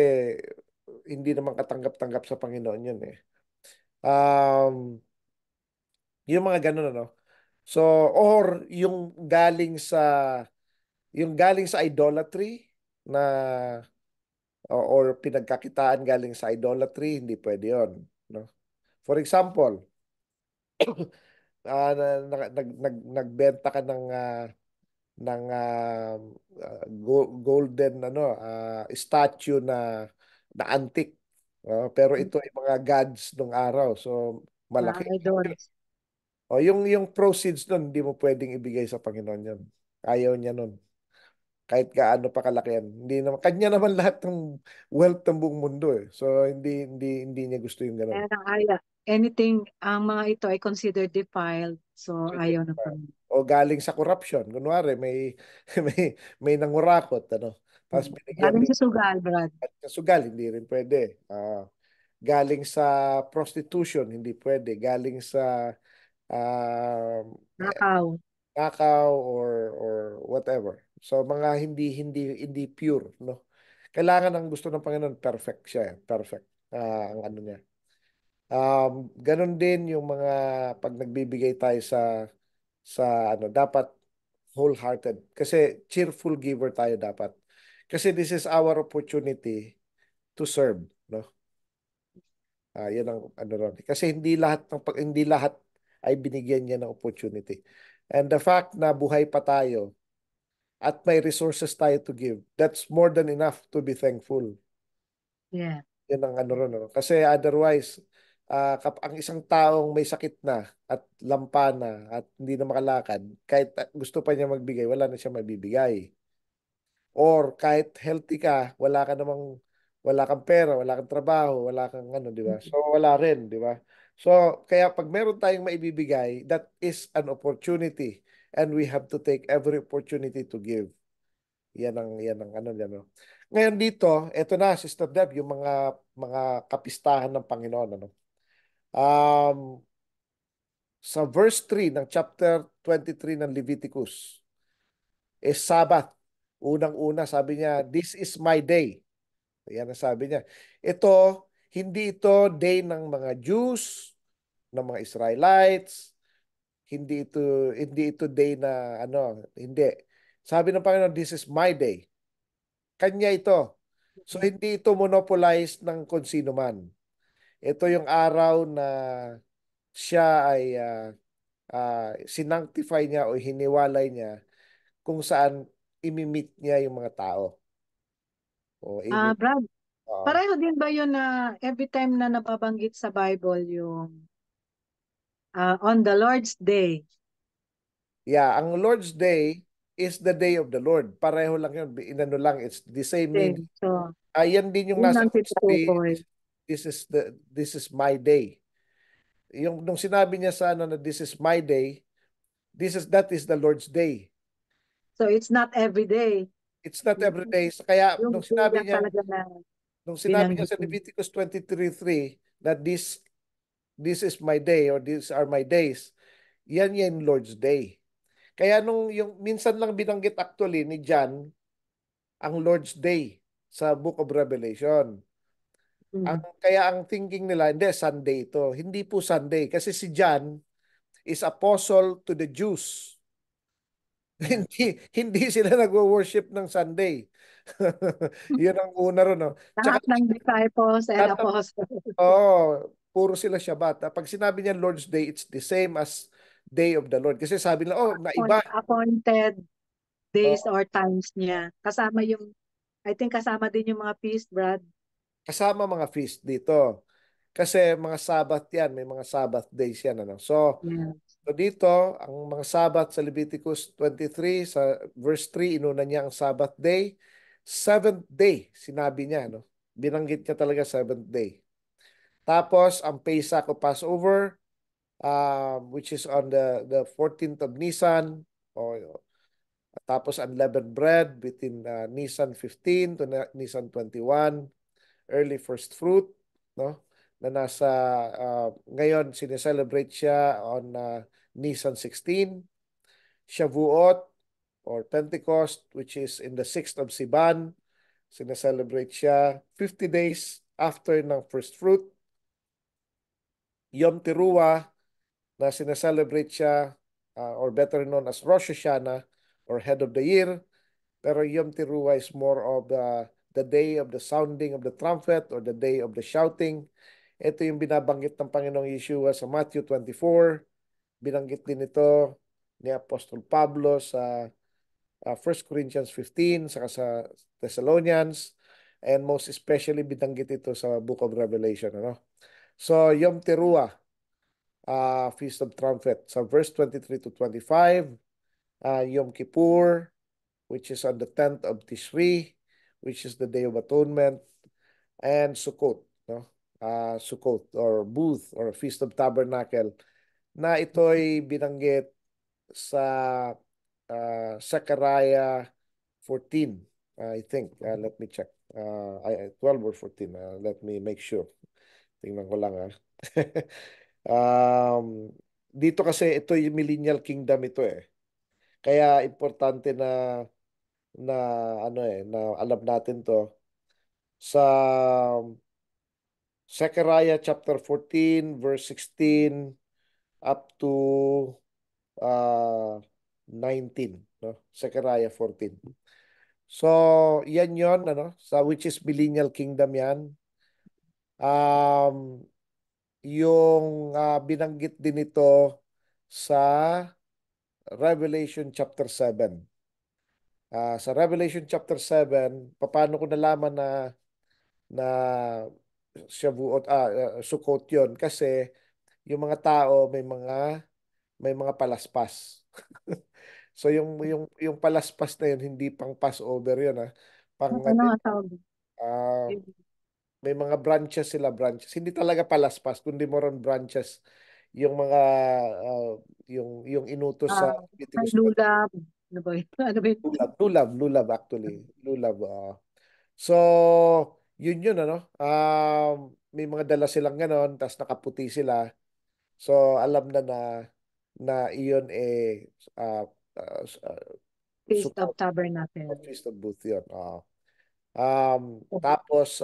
hindi naman katanggap-tanggap sa Panginoon yun eh. Um, yung mga ganon ano. So, or yung galing sa idolatry na or pinagkakitaan galing sa idolatry, hindi pwede yon, no? For example, nagbenta ka ng golden statue na antique. Pero ito ay mga gods nung araw. So malaki. Idols. O yung proceeds nun, hindi mo pwedeng ibigay sa Panginoon yun. Ayaw niya nun. Kahit gaano pa kalaki yan. Hindi naman, kanya naman lahat ng wealth ng buong mundo eh. So hindi niya gusto yung ganun. Kaya na anything, ang mga ito ay considered defiled. So, ayaw ng Panginoon. O galing sa corruption. Kunwari, may, may nangurakot, ano. Tapos binigyan Galing din sa sugal, Brad. at kasugal, hindi rin pwede. Galing sa prostitution, hindi pwede. Galing sa ah, Nakaw. Kakao or whatever. So mga hindi pure, no. Kailangan ang gusto ng Panginoon perfect siya, perfect. Ang ano niya. Ganun din yung mga pag nagbibigay tayo sa ano dapat wholehearted kasi cheerful giver tayo dapat. Kasi this is our opportunity to serve, no. Yan ang ano ron. Kasi hindi lahat ay binigyan niya ng opportunity. And the fact na buhay pa tayo at may resources tayo to give, that's more than enough to be thankful. Yeah. Yan ang ano ron. Ano. Kasi otherwise, ang isang taong may sakit na at lampa na at hindi na makalakad, kahit gusto pa niya magbigay, wala na siya mabibigay. Or kahit healthy ka, wala kang pera, wala kang trabaho, wala kang ano, di ba? So wala rin, di ba? So kaya pag meron tayong maibibigay, that is an opportunity and we have to take every opportunity to give. Yan ang ano yan. No? Ngayon dito, eto na Sister Deb, yung mga kapistahan ng Panginoon ano. Um sa verse 3 ng chapter 23 ng Leviticus, is Sabbath. Unang-una sabi niya, "This is my day." Yan ang sabi niya. Ito, hindi ito day ng mga Jews, ng mga Israelites, hindi ito day na ano, hindi. Sabi ng Panginoon, this is my day. Kanya ito. So hindi ito monopolized ng kung sino man. Ito yung araw na siya ay sinanctify niya o hiniwalay niya kung saan imimit niya yung mga tao. O Brad, oo. pareho din ba yun na every time na nababanggit sa Bible yung on the Lord's Day? Yeah, ang Lord's Day is the day of the Lord. Pareho lang yun. Inano lang, it's the same meaning. Day. So, Ayan din yung yun nasa ang verse 3, tinutukoy. this is my day. Yung nung sinabi niya sa ano na this is my day, that is the Lord's day. So, it's not every day. It's not Yung, every day. So, kaya yung day lang talaga na nung sinabi niya binanggit sa mo. Leviticus 23:3 that this is my day or these are my days, yan yung Lord's day. Kaya nung yung minsan lang binanggit actually ni John ang Lord's Day sa Book of Revelation. Mm. Kaya ang thinking nila, hindi, Sunday ito. Hindi po Sunday. Kasi si John is apostle to the Jews. Yeah. Hindi sila nagwo-worship ng Sunday. Yun ang una ron. No? Tsaka, Lahat ng disciples and apostles. puro sila Shabbat. Pag sinabi niya Lord's Day, it's the same as Day of the Lord. Kasi sabi nila, oh, naiba. Appointed days Oh, or times niya. Kasama yung, I think kasama din yung mga feast, Brad. kasama mga feast dito. Kasi mga Sabbath yan, may mga Sabbath days yan. Ano? Yeah. So dito, ang mga Sabbath sa Leviticus 23, sa verse 3, inuna niya ang Sabbath day. Seventh day, sinabi niya. No? Binanggit niya talaga seventh day. Tapos, ang Pesach o Passover, which is on the 14th of Nisan, o, tapos unleavened bread between Nisan 15 to Nisan 21, early first fruit, no? Na nasa ngayon sineselebrate siya on Nisan 16, Shavuot or Pentecost which is in the 6th of Siban, sineselebrate siya 50 days after ng first fruit, Yom Teruah na sineselebrate siya or better known as Rosh Hashanah or head of the year, pero Yom Teruah is more of the day of the sounding of the trumpet or the day of the shouting. Ito yung binabanggit ng Panginoong Yeshua sa Matthew 24. Binanggit din ito ni Apostol Pablo sa 1 Corinthians 15, saka sa Thessalonians, and most especially binanggit ito sa Book of Revelation. Ano? So, Yom Teruah. Feast of Trumpet. Sa verse 23 to 25, Yom Kippur, which is on the 10th of Tishri, which is the Day of Atonement, and Sukkot, no? Sukkot or Booth or Feast of Tabernacle na ito'y binanggit sa Zechariah 14, I think. Let me check. 12 or 14. Let me make sure. Tingnan ko lang. um, Dito kasi ito yung millennial kingdom ito eh. Kaya importante na na alam natin to sa Zechariah chapter 14 verse 16 up to uh, 19, no? Zechariah 14. So, yan yon ano, sa which is millennial kingdom yan. Um, yung binanggit din ito sa Revelation chapter 7. Sa Revelation chapter 7, paano ko nalaman na Shavuot, Sukkot yun? Kasi yung mga tao may mga palaspas. So yung palaspas na yun, hindi pang Passover yun, ha. Pang Ano ang tawag? ah, may mga branches sila, branches. Hindi talaga palaspas, kundi more on branches. Yung mga ah, yung inutos sa Ah, ay Leviticus 20. lulab. Ano ba yun? Ano ba yun? Lulab actually. Lulab. So, yun ano. May mga dala silang ganon, tapos nakaputi sila. So, alam na iyon uh, uh, uh, Feast of support Tabernacle. of Feast of Booth yun. Tapos,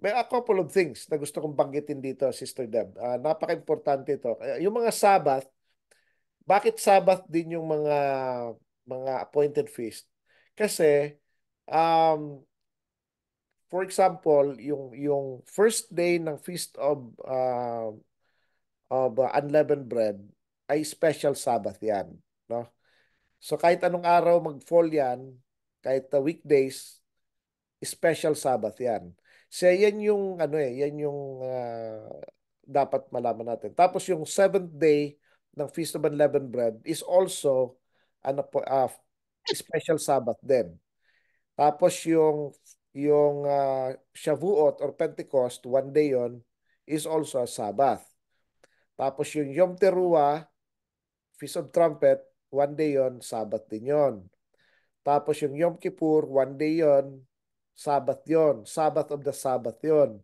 may a couple of things na gusto kong banggitin dito, Sister Deb. Napaka-importante ito. Yung mga Sabbath, bakit Sabbath din yung mga appointed feast? Kasi, um, for example, yung first day ng Feast of Unleavened Bread ay special Sabbath yan, no? So kahit anong araw mag-fall yan, kahit weekdays, special Sabbath yan. So yan yung ano yan yung dapat malaman natin. Tapos yung seventh day ng Feast of Unleavened Bread is also ano po special Sabbath din. Tapos yung Shavuot or Pentecost, one day yon, is also a Sabbath. Tapos yung Yom Teruah, Feast of Trumpet, one day yon, Sabbath din yon. Tapos yung Yom Kippur, one day yon, Sabbath yon. Sabbath of the Sabbath yon.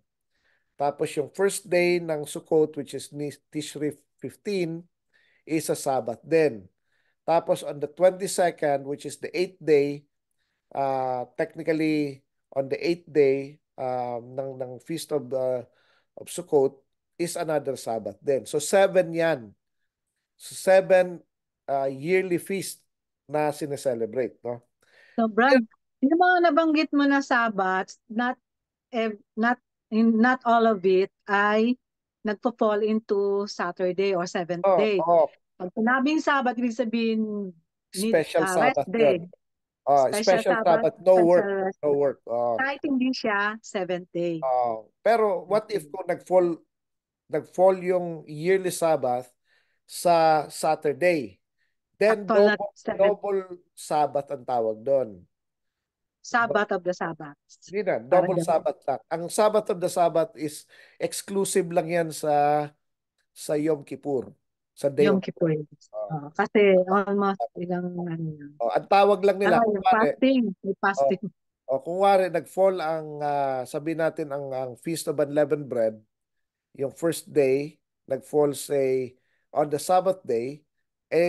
Tapos yung first day ng Sukkot, which is Tishri 15, is a Sabbath din. Tapos on the 22nd, which is the 8th day, technically on the 8th day ng Feast of Sukkot is another Sabbath din. So seven yan. So seven yearly feast na sineselebrate, no? So, Brad, yung mga nabanggit mo na Sabbaths, not all of it ay nagpo-fall into Saturday or seventh Oh, day. oh, Pag sinabing Sabbath, ibig sabihin special rest Sabbath day. yun. Special Special Sabbath, Sabbath, no work, special rest no day. work. Kahit hindi siya seventh day. Pero what if kung nagfall yung yearly Sabbath sa Saturday? Then Actual na double seventh, double Sabbath ang tawag doon. Sabbath of the Sabbaths. Hindi na, Parang double ganun. Sabbath lang. Ang Sabbath of the Sabbath is exclusive lang yan sa Yom Kippur, sa Day Yom of Kippur. uh, Kasi almost ilang ano yun. ang tawag lang nila, Yung fasting. May oh, fasting. kung wari nag-fall sabihin natin ang Feast of Unleavened Bread, yung first day, nag-fall say on the Sabbath day,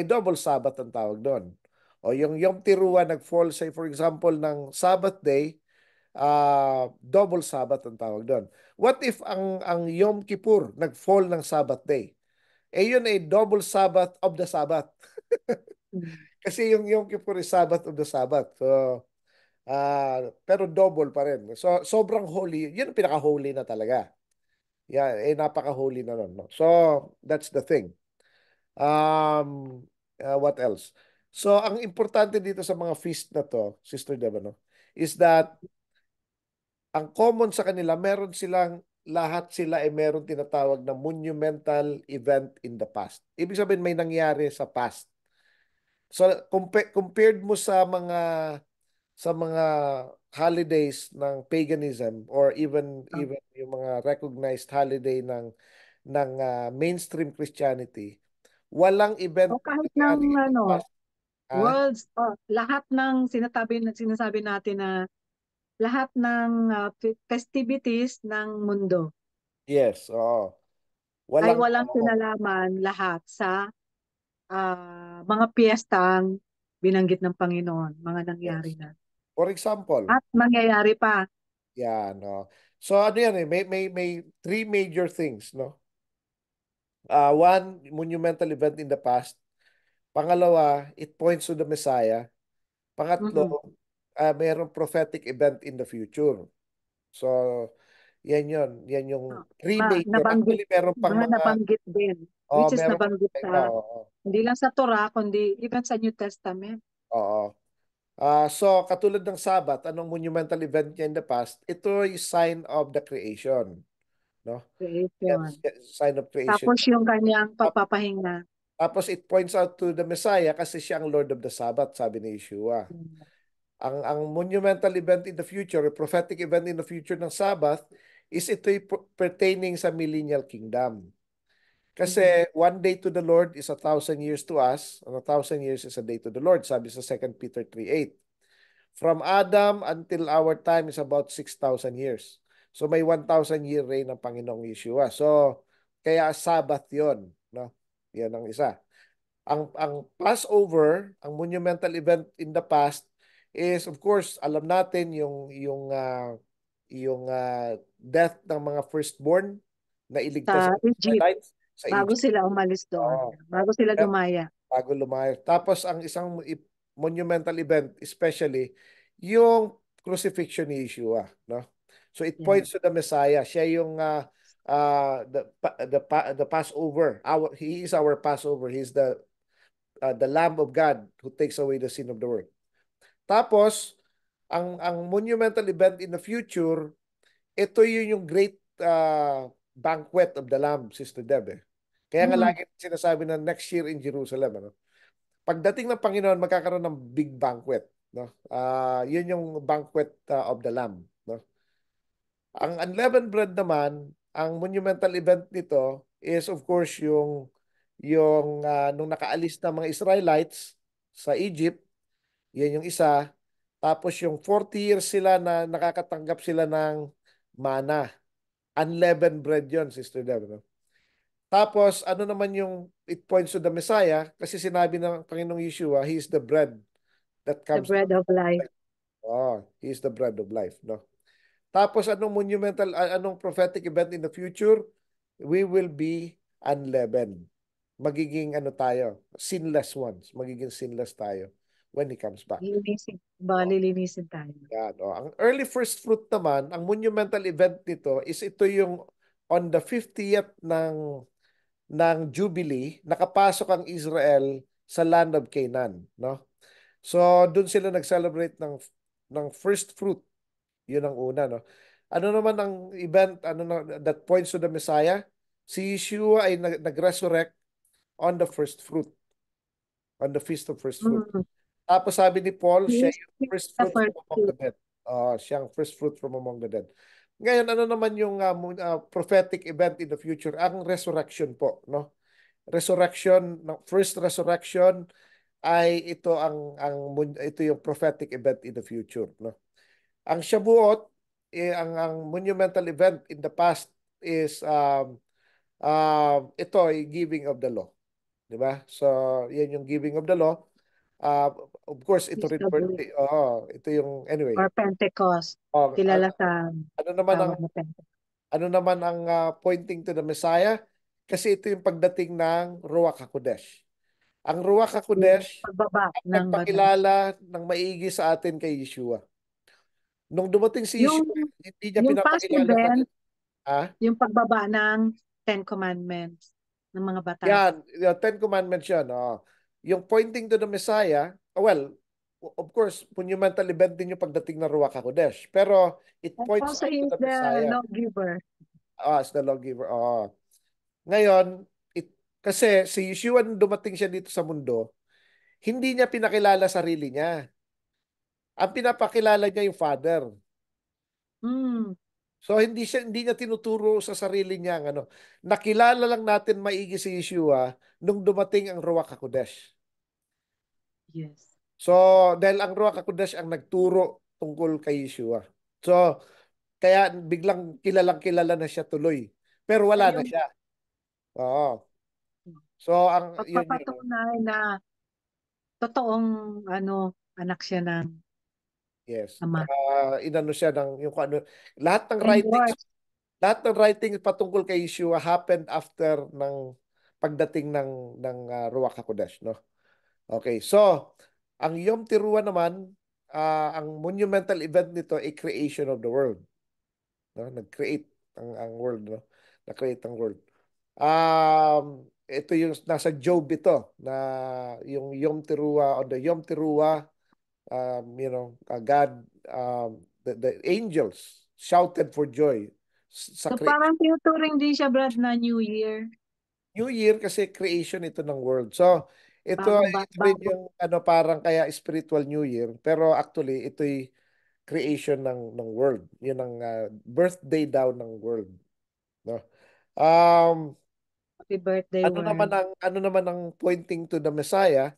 double Sabbath ang tawag doon. O yung Yom Teruah nag-fall say for example ng Sabbath day, double Sabbath ang tawag doon. What if ang Yom Kippur nag-fall ng Sabbath day? Yun ay double Sabbath of the Sabbath. Mm. Kasi yung Yom Kippur is Sabbath of the Sabbath. So, pero double pa rin. So, sobrang holy. Yun ang pinaka-holy na talaga. Yeah, napaka-holy na nun. No? So, that's the thing. What else? So, ang importante dito sa mga feast na to, Sister Deba, no, is that ang common sa kanila, meron silang lahat sila ay meron tinatawag na monumental event in the past. Ibig sabihin may nangyari sa past. So compared mo sa mga holidays ng paganism or Oh. even yung mga recognized holiday ng mainstream Christianity, walang event O na kahit ng nangyari in the ano, past. Ah, worlds, lahat ng sinasabi natin na lahat ng festivities ng mundo yes, oo. ay Walang walang kinalaman lahat sa mga piyestang binanggit ng Panginoon, mga nangyari yes. na. For example, At mangyayari pa. yan, no. So ano yan eh, may three major things, no? One, monumental event in the past. Pangalawa, it points to the Messiah. Pangatlo, Mhm. mayroong prophetic event in the future. So, yan yun. Yan yung Oh, three major. nabanggit, Actually, meron pang mga mga, nabanggit din, oh, which is meron pang nabanggit iba. sa, Oo. hindi lang sa Torah, kundi even sa New Testament Oo. So, katulad ng Sabbath, anong monumental event niya in the past? Ito yung sign of the creation. No? Yes, creation. yes, sign of creation. Tapos yung kanyang pagpapahinga. Tapos it points out to the Messiah kasi siya ang Lord of the Sabbath, sabi ni Yeshua. Ang monumental event in the future, a prophetic event in the future ng Sabbath, is ito'y pertaining sa millennial kingdom. Mhm. Kasi one day to the Lord is 1,000 years to us, and 1,000 years is a day to the Lord, sabi sa 2 Peter 3:8. From Adam until our time is about 6,000 years. So may 1,000 year reign ng Panginoong Yeshua. So kaya Sabbath 'yon, no? 'Yan ang isa. Ang Passover, ang monumental event in the past is of course, alam natin yung death ng mga firstborn na iligtas Sa sa Egypt, Israelites sa bago Egypt. sila umalis doon, Oo. bago sila dumaya. Bago lumayas. Tapos ang isang monumental event, especially, yung crucifixion ni Yeshua, no? So it Yan. points to the Messiah. Siya yung the Passover. He is our Passover. He's the Lamb of God who takes away the sin of the world. Tapos, ang monumental event in the future, ito yung great banquet of the Lamb, Sister Deb. Kaya nga Mm. lagi sinasabi na next year in Jerusalem, ano? Pagdating ng Panginoon, magkakaroon ng big banquet, no? Yun yung banquet of the Lamb, no? Ang unleavened bread naman, ang monumental event nito is of course yung nung nakaalis na mga Israelites sa Egypt, yan yung isa. Tapos yung 40 years sila na nakakatanggap sila ng mana. Unleavened bread yon, Sister Deb, no? Tapos, ano naman yung it points to the Messiah? Kasi sinabi ng Panginoong Yeshua, He is the bread that The comes bread down of from life. heaven. Oh, He is the bread of life, no? Tapos, anong prophetic event in the future? We will be unleavened. Magiging ano tayo? Sinless ones. Magiging sinless tayo when He comes back. Lilinisin, lilinisin tayo. Yan, oh. Ang early first fruit naman, ang monumental event nito is ito yung on the 50th ng Jubilee, nakapasok ang Israel sa land of Canaan, no? So, doon sila nag-celebrate ng first fruit. 'Yun ang una, no? Ano naman ang event that points to the Messiah? Si Yeshua ay nag-resurrect on the first fruit, on the feast of first fruit. Mm. Tapos sabi ni Paul, He siya is yung first the fruit first from among fruit. the dead. Siya ang first fruit from among the dead. Ngayon, ano naman yung prophetic event in the future? Ang resurrection po, no? Resurrection, first resurrection ay ito yung prophetic event in the future, no? Ang Shavuot, ang monumental event in the past is ito ay giving of the law, di ba? So, yan yung giving of the law. Uh, of course, ito Feast rin of birthday. Ito yung anyway. or Pentecost. Oh, Kilala sa ano naman ang tawag na Pentecost. pointing to the Messiah? Kasi ito yung pagdating ng Ruach HaKodesh. Ang Ruach Yung HaKodesh pagbaba ang ng banal. nagpakilala ng maigi sa atin kay Yeshua. Nung dumating si Yung, Yeshua, hindi niya yung past pinapakilala sa event, ah, yung pagbaba ng Ten Commandments, ng mga batas. yung Ten Commandments yan. Yung pointing to the Messiah, well, of course, monumental event din yung pagdating ng Ruach HaKodesh. Pero it And points also, out he to is the the Messiah. lawgiver. as the lawgiver. Ngayon, kasi si Yeshua nung dumating siya dito sa mundo, hindi niya pinakilala sarili niya. Ang pinapakilala niya yung Father. Mm, So hindi niya tinuturo sa sarili niya ang ano. Nakilala lang natin maigi si Yeshua nung dumating ang Ruach HaKodesh. yes. So dahil ang Ruach HaKodesh ang nagturo tungkol kay Yeshua. So kaya biglang kilalang kilala na siya tuloy. Pero Siya wala na yung siya. Oo. So ang yun. pagpapatunay na totoong anak siya ng Yes. ama. Inano siya ng yung kung ano lahat ng writings Endorse. lahat ng writings patungkol kay Yeshua happened after ng pagdating ng Ruach HaKodesh, no? Okay. So, ang Yom Teruah naman, ang monumental event nito ay creation of the world, no? Nag-create ang world, no? Na-create ang world. Ito yung nasa Job ito na yung Yom Teruah, on the Yom Teruah, God, the angels shouted for joy sa So parang tinuturing din siya, Brad, na New Year. New Year kasi creation ito ng world. So, ito rin Bago yung ano parang kaya spiritual New Year, pero actually ito'y creation ng world. 'Yun ang birthday daw ng world, no? Um, happy birthday world. ano naman ang pointing to the Messiah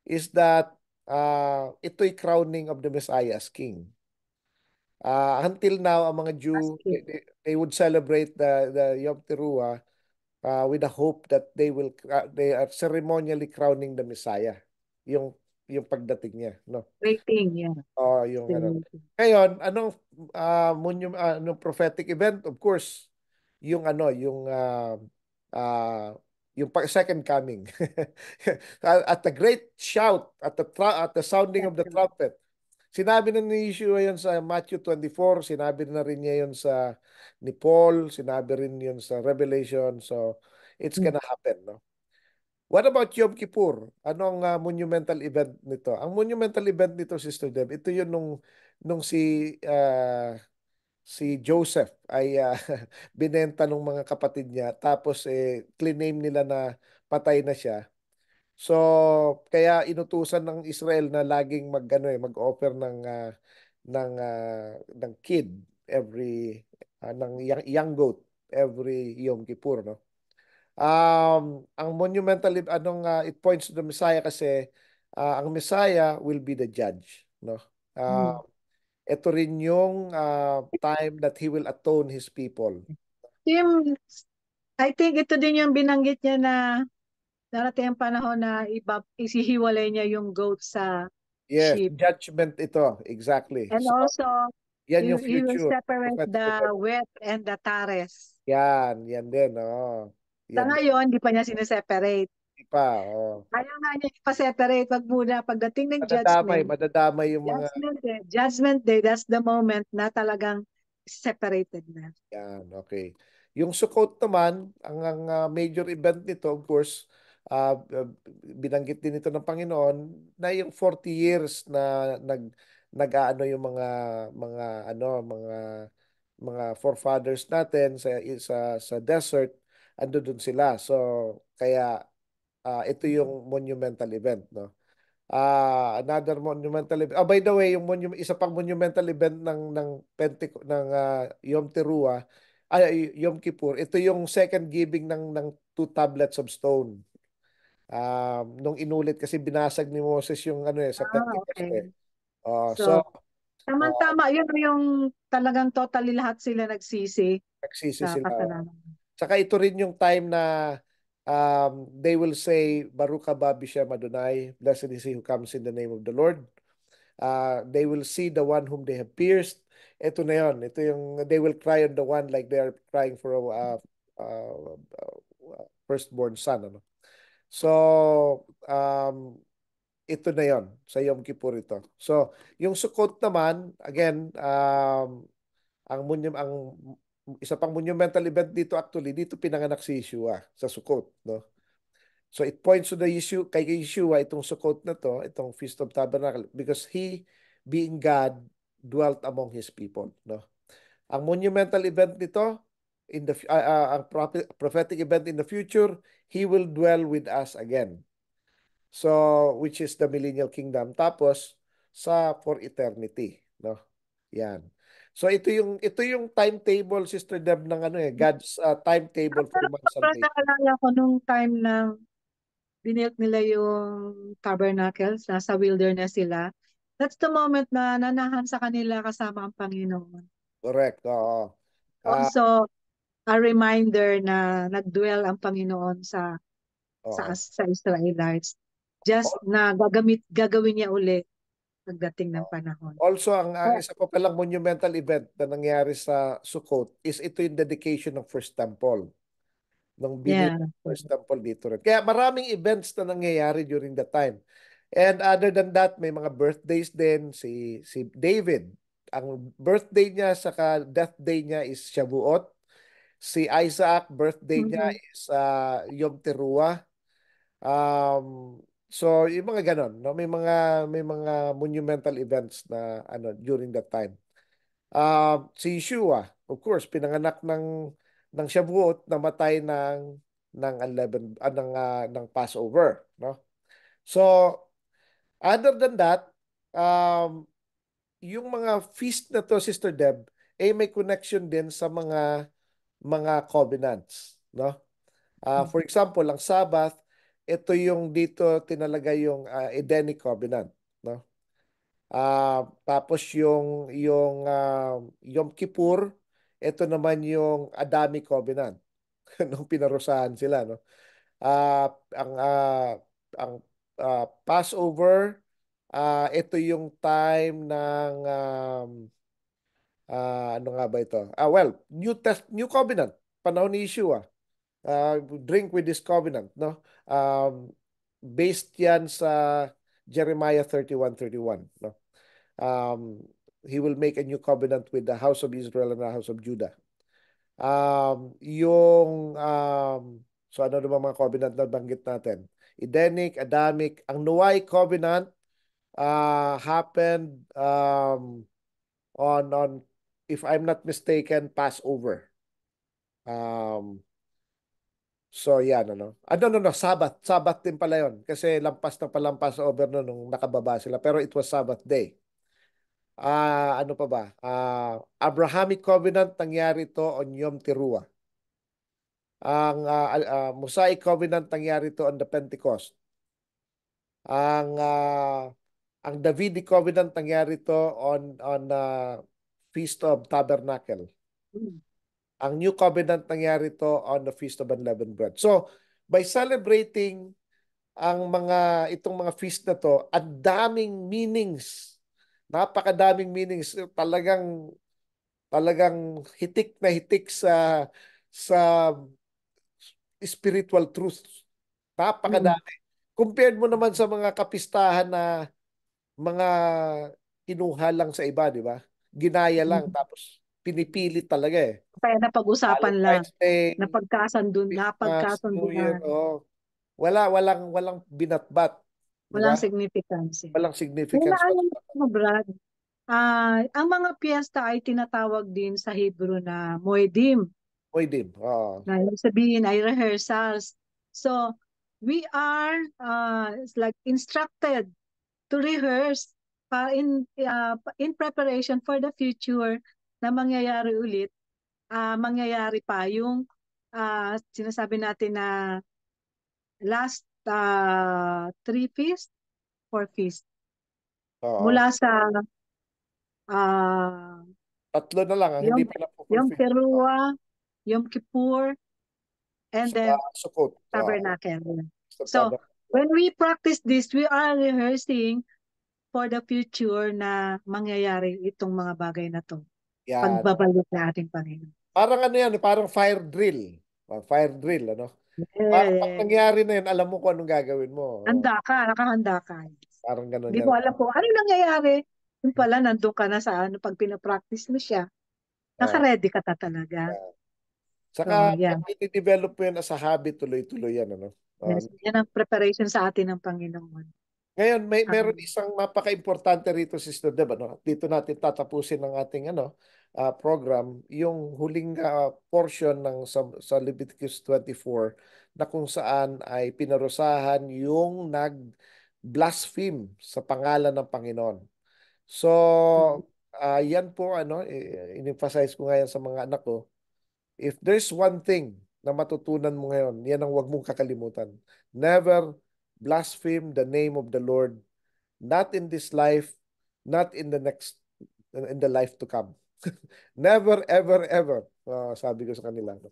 is that ito'y crowning of the Messiah as king. Until now, ang mga Jew, Asking. they would celebrate the Yom Teruah with the hope that they are ceremonially crowning the Messiah. Yung yung pagdating niya, no? Waiting, yeah. Yung Still ano. waiting. Ngayon, anong prophetic event? Of course, yung ano, uh, second coming. At the great shout at the sounding That's of the right. trumpet. Sinabi na ni Yeshua yun sa Matthew 24, sinabi na rin niya yun sa ni Paul, sinabi rin yun sa Revelation. So, it's Mm. gonna happen, no? What about Yom Kippur? Ano ang monumental event nito? Ang monumental event nito, Sister Deb, ito yun nung si Joseph ay binenta ng mga kapatid niya tapos claim nila na patay na siya. So, kaya inutusan ng Israel na laging mag-offer ng kid ng young goat every Yom Kippur, no? Ang monumental it points to the Messiah kasi ang Messiah will be the judge, no? Mm. Ito rin yung time that he will atone his people. Yung, I think ito din yung binanggit niya na darating ang panahon na isihiwalay niya yung goat sa Yes, sheep. judgment ito, exactly. And So, also, yan yung he will future separate prophetic event. the wheat and the tares. Yan din, oh. Sa Yan din, ngayon, di pa niya sineseparate. pa, oh. Ayaw nga niya ipa-separate. Wag muna, pagdating ng judgment, Madadamay yung mga Judgment day, that's the moment na talagang separated na. yan, okay. Yung Sukkot naman, ang major event nito, of course, binanggit din ito ng Panginoon na yung 40 years na nag-aano yung mga ano mga forefathers natin sa desert, ando dun sila. So kaya ito yung monumental event, no? Another monumental event. By the way, isa pang monumental event ng Yom Teruah, Yom Kippur, ito yung second giving ng two tablets of stone. Nung inulit kasi binasag ni Moses yung ano sa Pentecost Okay. eh. So, So, tama-tama, yun yung talagang totally lahat sila nagsisi nagsisi sa sila. kasalanan. Saka ito rin yung time na they will say, Baruch haba b'Shem Adonai, blessed is he who comes in the name of the Lord. They will see the one whom they have pierced. Ito na yon. Ito yung they will cry on the one like they are crying for a firstborn son. Ano? So, ito na yon sa Yom Kippur ito. So, yung Sukkot naman, again, ang isa pang monumental event dito actually, dito pinanganak si Yeshua sa Sukkot, no? So it points to the issue kay Yeshua itong Sukkot na to, itong Feast of Tabernacle because he being God dwelt among his people, no? Ang monumental event nito, in the ang prophetic event in the future, He will dwell with us again. So, which is the millennial kingdom. Tapos for eternity, no? Yan. So ito yung timetable, Sister Deb, ng God's timetable for Pero man's sobrang salvation. naalala ko nung time na binilt nila yung tabernacles, nasa wilderness sila. That's the moment na nanahan sa kanila kasama ang Panginoon. Correct. Oo. Ah, Also, a reminder na nagdwell ang Panginoon oo. sa Israelites. Just na gagawin niya uli pagdating ng panahon. Also, ang Kaya, isa pa palang monumental event na nangyari sa Sukkot is ito yung dedication ng First Temple. Nung yeah. binili ng First Temple dito rin. Kaya maraming events na nangyayari during that time. And other than that, may mga birthdays din. Si David, ang birthday niya saka death day niya is Shavuot. Si Isaac, birthday niya Mhm. is Yom Teruah. So yung mga ganon, no? May mga monumental events na during that time. Si Yeshua, of course, pinanganak ng Shavuot, namatay ng 11 ng Passover, no? So other than that, um yung mga feast na to, Sister Deb, may connection din sa mga covenants, no? For example, ang Sabbath, ito yung dito tinalaga yung Edenic Covenant, no? Tapos yung Yom Kippur, ito naman yung Adamic Covenant nung pinarusahan sila, no? Ang Passover, ito yung time ng ano nga ba ito? Well, New Covenant, panahon ni Yeshua. Drink with this covenant, no? Based yan sa Jeremiah 31:31, no? Um, he will make a new covenant with the house of Israel and the house of Judah. So ano naman mga covenant na banggit natin? Edenic, Adamic, ang Noahic covenant happened on if I'm not mistaken, Passover. So yan, no, Sabbath. Sabbath din pala yun. Kasi lampas na palang Passover no, nung nakababa sila. Pero it was Sabbath day. Ano pa ba? Abrahamic Covenant, nangyari to on Yom Teruah. Ang Mosaic Covenant, nangyari to on the Pentecost. Ang Davidic Covenant, nangyari to on Feast of Tabernacle. Ang New Covenant, nangyari to on the Feast of Unleavened Bread. So, by celebrating itong mga feast na to, ang daming meanings. Napakadaming meanings. Talagang hitik na hitik sa spiritual truths. Mm. Napakadami. Compared mo naman sa mga kapistahan na mga kinuha lang sa iba, di ba? Ginaya lang Mm. tapos pinipilit talaga eh. Kaya napag-usapan lang, Valentine's Day, Christmas, New Year, napagkasunduan, oh. Walang binatbat, di walang ba? significance. Walang Kung significance naalala whatsoever. mo, Brad, ang mga piyesta ay tinatawag din sa Hebrew na Moedim, Moedim. na ibig sabihin ay rehearsals. So, we are it's like instructed to rehearse in preparation for the future na mangyayari ulit, mangyayari pa yung sinasabi natin na last three feast, four feast. Oo. Mula sa ah, Tatlo na lang ang hindi Yom, pa Yom na-fulfill. Teruah, Yom Kippur, and Saka then Sukkot. Tabernacle. Sa So, tabernacle. when we practice this, we are rehearsing for the future na mangyayari itong mga bagay na to. Yan. Pagbabalik na ating Panginoon. Parang yan, parang fire drill. Fire drill, ano? Para pag Yes. nangyari na yun, alam mo kung anong gagawin mo. Handa ka, nakahanda ka. Parang ganun Hindi yan. mo alam kung ano nangyayari. Yung pala, nandun ka na sa ano, pag pinapractice mo siya, Oh, naka-ready ka ta talaga. yan. Saka, So, pag yeah. i-develop mo yan as a habit, tuloy-tuloy yan, ano? Yes. Yan ang preparation sa atin ng Panginoon. Ngayon, meron Um, isang mapaka-importante rito, Sister Deb, ano? Dito natin tatapusin ang ating program, yung huling portion ng sa Leviticus 24 na kung saan ay pinarusahan yung nag-blaspheme sa pangalan ng Panginoon. So, yan po in-emphasize ko ngayon sa mga anak ko. If there's one thing na matutunan mo ngayon, yan ang huwag mong kakalimutan. Never blaspheme the name of the Lord, not in this life, not in the next, in the life to come. Never, ever, ever. Sabi ko sa kanila. No?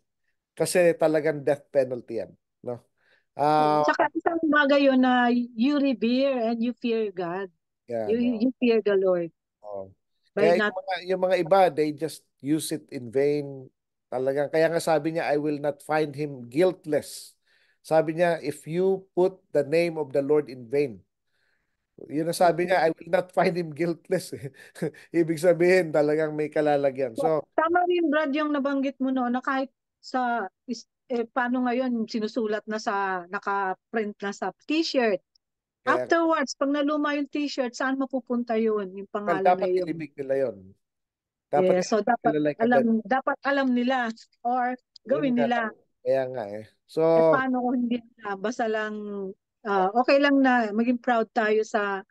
Kasi talagang death penalty yan. No? Ah, Tsaka isang bagay yun na you revere and you fear God. yan, You fear the Lord oh. by Kaya not. yung mga iba, they just use it in vain. Talagang, kaya nga sabi niya, I will not find him guiltless. Sabi niya, if you put the name of the Lord in vain, yun ang sabi niya, I will not find him guiltless. Ibig sabihin, talagang may kalalagyan. So, Tama rin, Brad, yung nabanggit mo noon na kahit paano ngayon sinusulat na sa, naka-print na sa t-shirt. kaya, Afterwards, pag naluma yung t-shirt, saan mapupunta yun, yung well, pangalan na dapat yun? ilibig nila yon. Dapat Yeah, so ilibig nila like agad. dapat alam nila or Yun gawin nga nila. lang. Kaya nga eh. So, Paano kung hindi na, basta lang, okay lang na maging proud tayo sa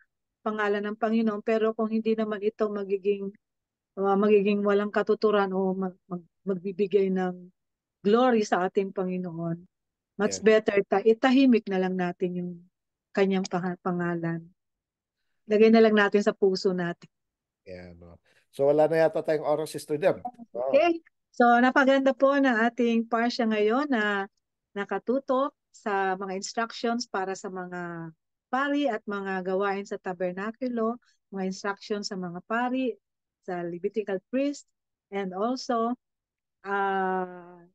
pangalan ng Panginoon, pero kung hindi naman ito magiging walang katuturan o magbibigay ng glory sa ating Panginoon, much yeah, better itahimik na lang natin yung kanyang pangalan. Lagay na lang natin sa puso natin. yeah, no. So, wala na yata tayong oras, Sister Deb. Oh, Okay? So, napaganda po na ating parsya ngayon na nakatutok sa mga instructions para sa mga pari at mga gawain sa tabernakulo, mga instructions sa mga pari, sa Levitical priest, and also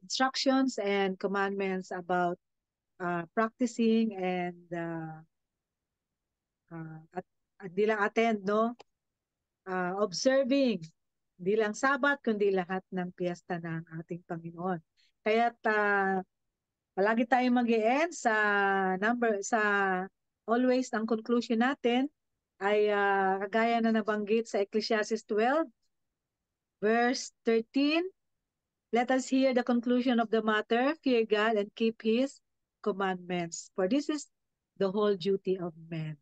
instructions and commandments about practicing and at di lang attend, no? Observing, di lang Sabat, kundi lahat ng piyesta ng ating Panginoon. Kaya palagi tayong mag-e-end sa always ang conclusion natin ay kagaya na nabanggit sa Ecclesiastes 12, verse 13. Let us hear the conclusion of the matter, fear God and keep His commandments. For this is the whole duty of man.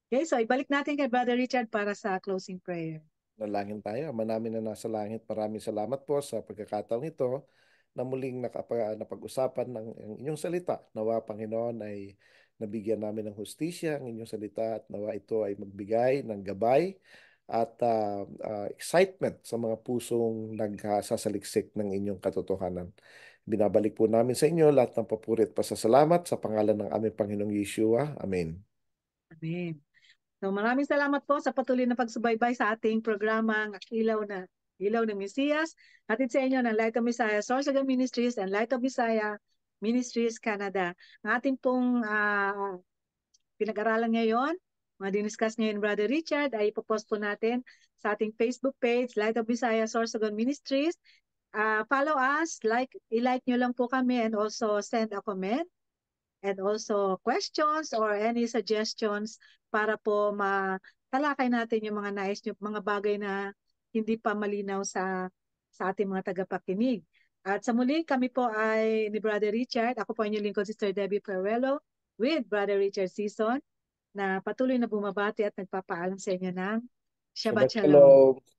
Okay, so ibalik natin kay Brother Richard para sa closing prayer. nalangin tayo. Ama namin na nasa langit, maraming salamat po sa pagkakataong ito na muling napag-usapan ng ang inyong salita. Nawa, Panginoon, ay nabigyan namin ng hustisya ang inyong salita at nawa ito ay magbigay ng gabay at excitement sa mga pusong nagsasaliksik ng inyong katotohanan. Binabalik po namin sa inyo lahat ng papuri at pasasalamat sa pangalan ng aming Panginoong Yeshua. Amen. Amen. So maraming salamat po sa patuloy na pagsubaybay sa ating programang Ilaw ng Mesiyas. Hatid sa inyo ng Light of Messiah, Sorsogon Ministries and Light of Messiah Ministries Canada. Ang ating pong pinag-aralan ngayon, mga diniscuss ngayon Brother Richard, ay ipopost po natin sa ating Facebook page, Light of Messiah, Sorsogon Ministries. Follow us, i-like nyo lang po kami and also send a comment and also questions or any suggestions para po matalakay natin yung mga nais nyo, mga bagay na hindi pa malinaw sa ating mga tagapakinig. At sa muli, kami po ay ni Brother Richard. Ako po ang inyong lingkod, Sister Debbie Peruelo, with Brother Richard Season, na patuloy na bumabati at nagpapaalam sa inyo ng Shabbat Shabbat Shalom. Shalom.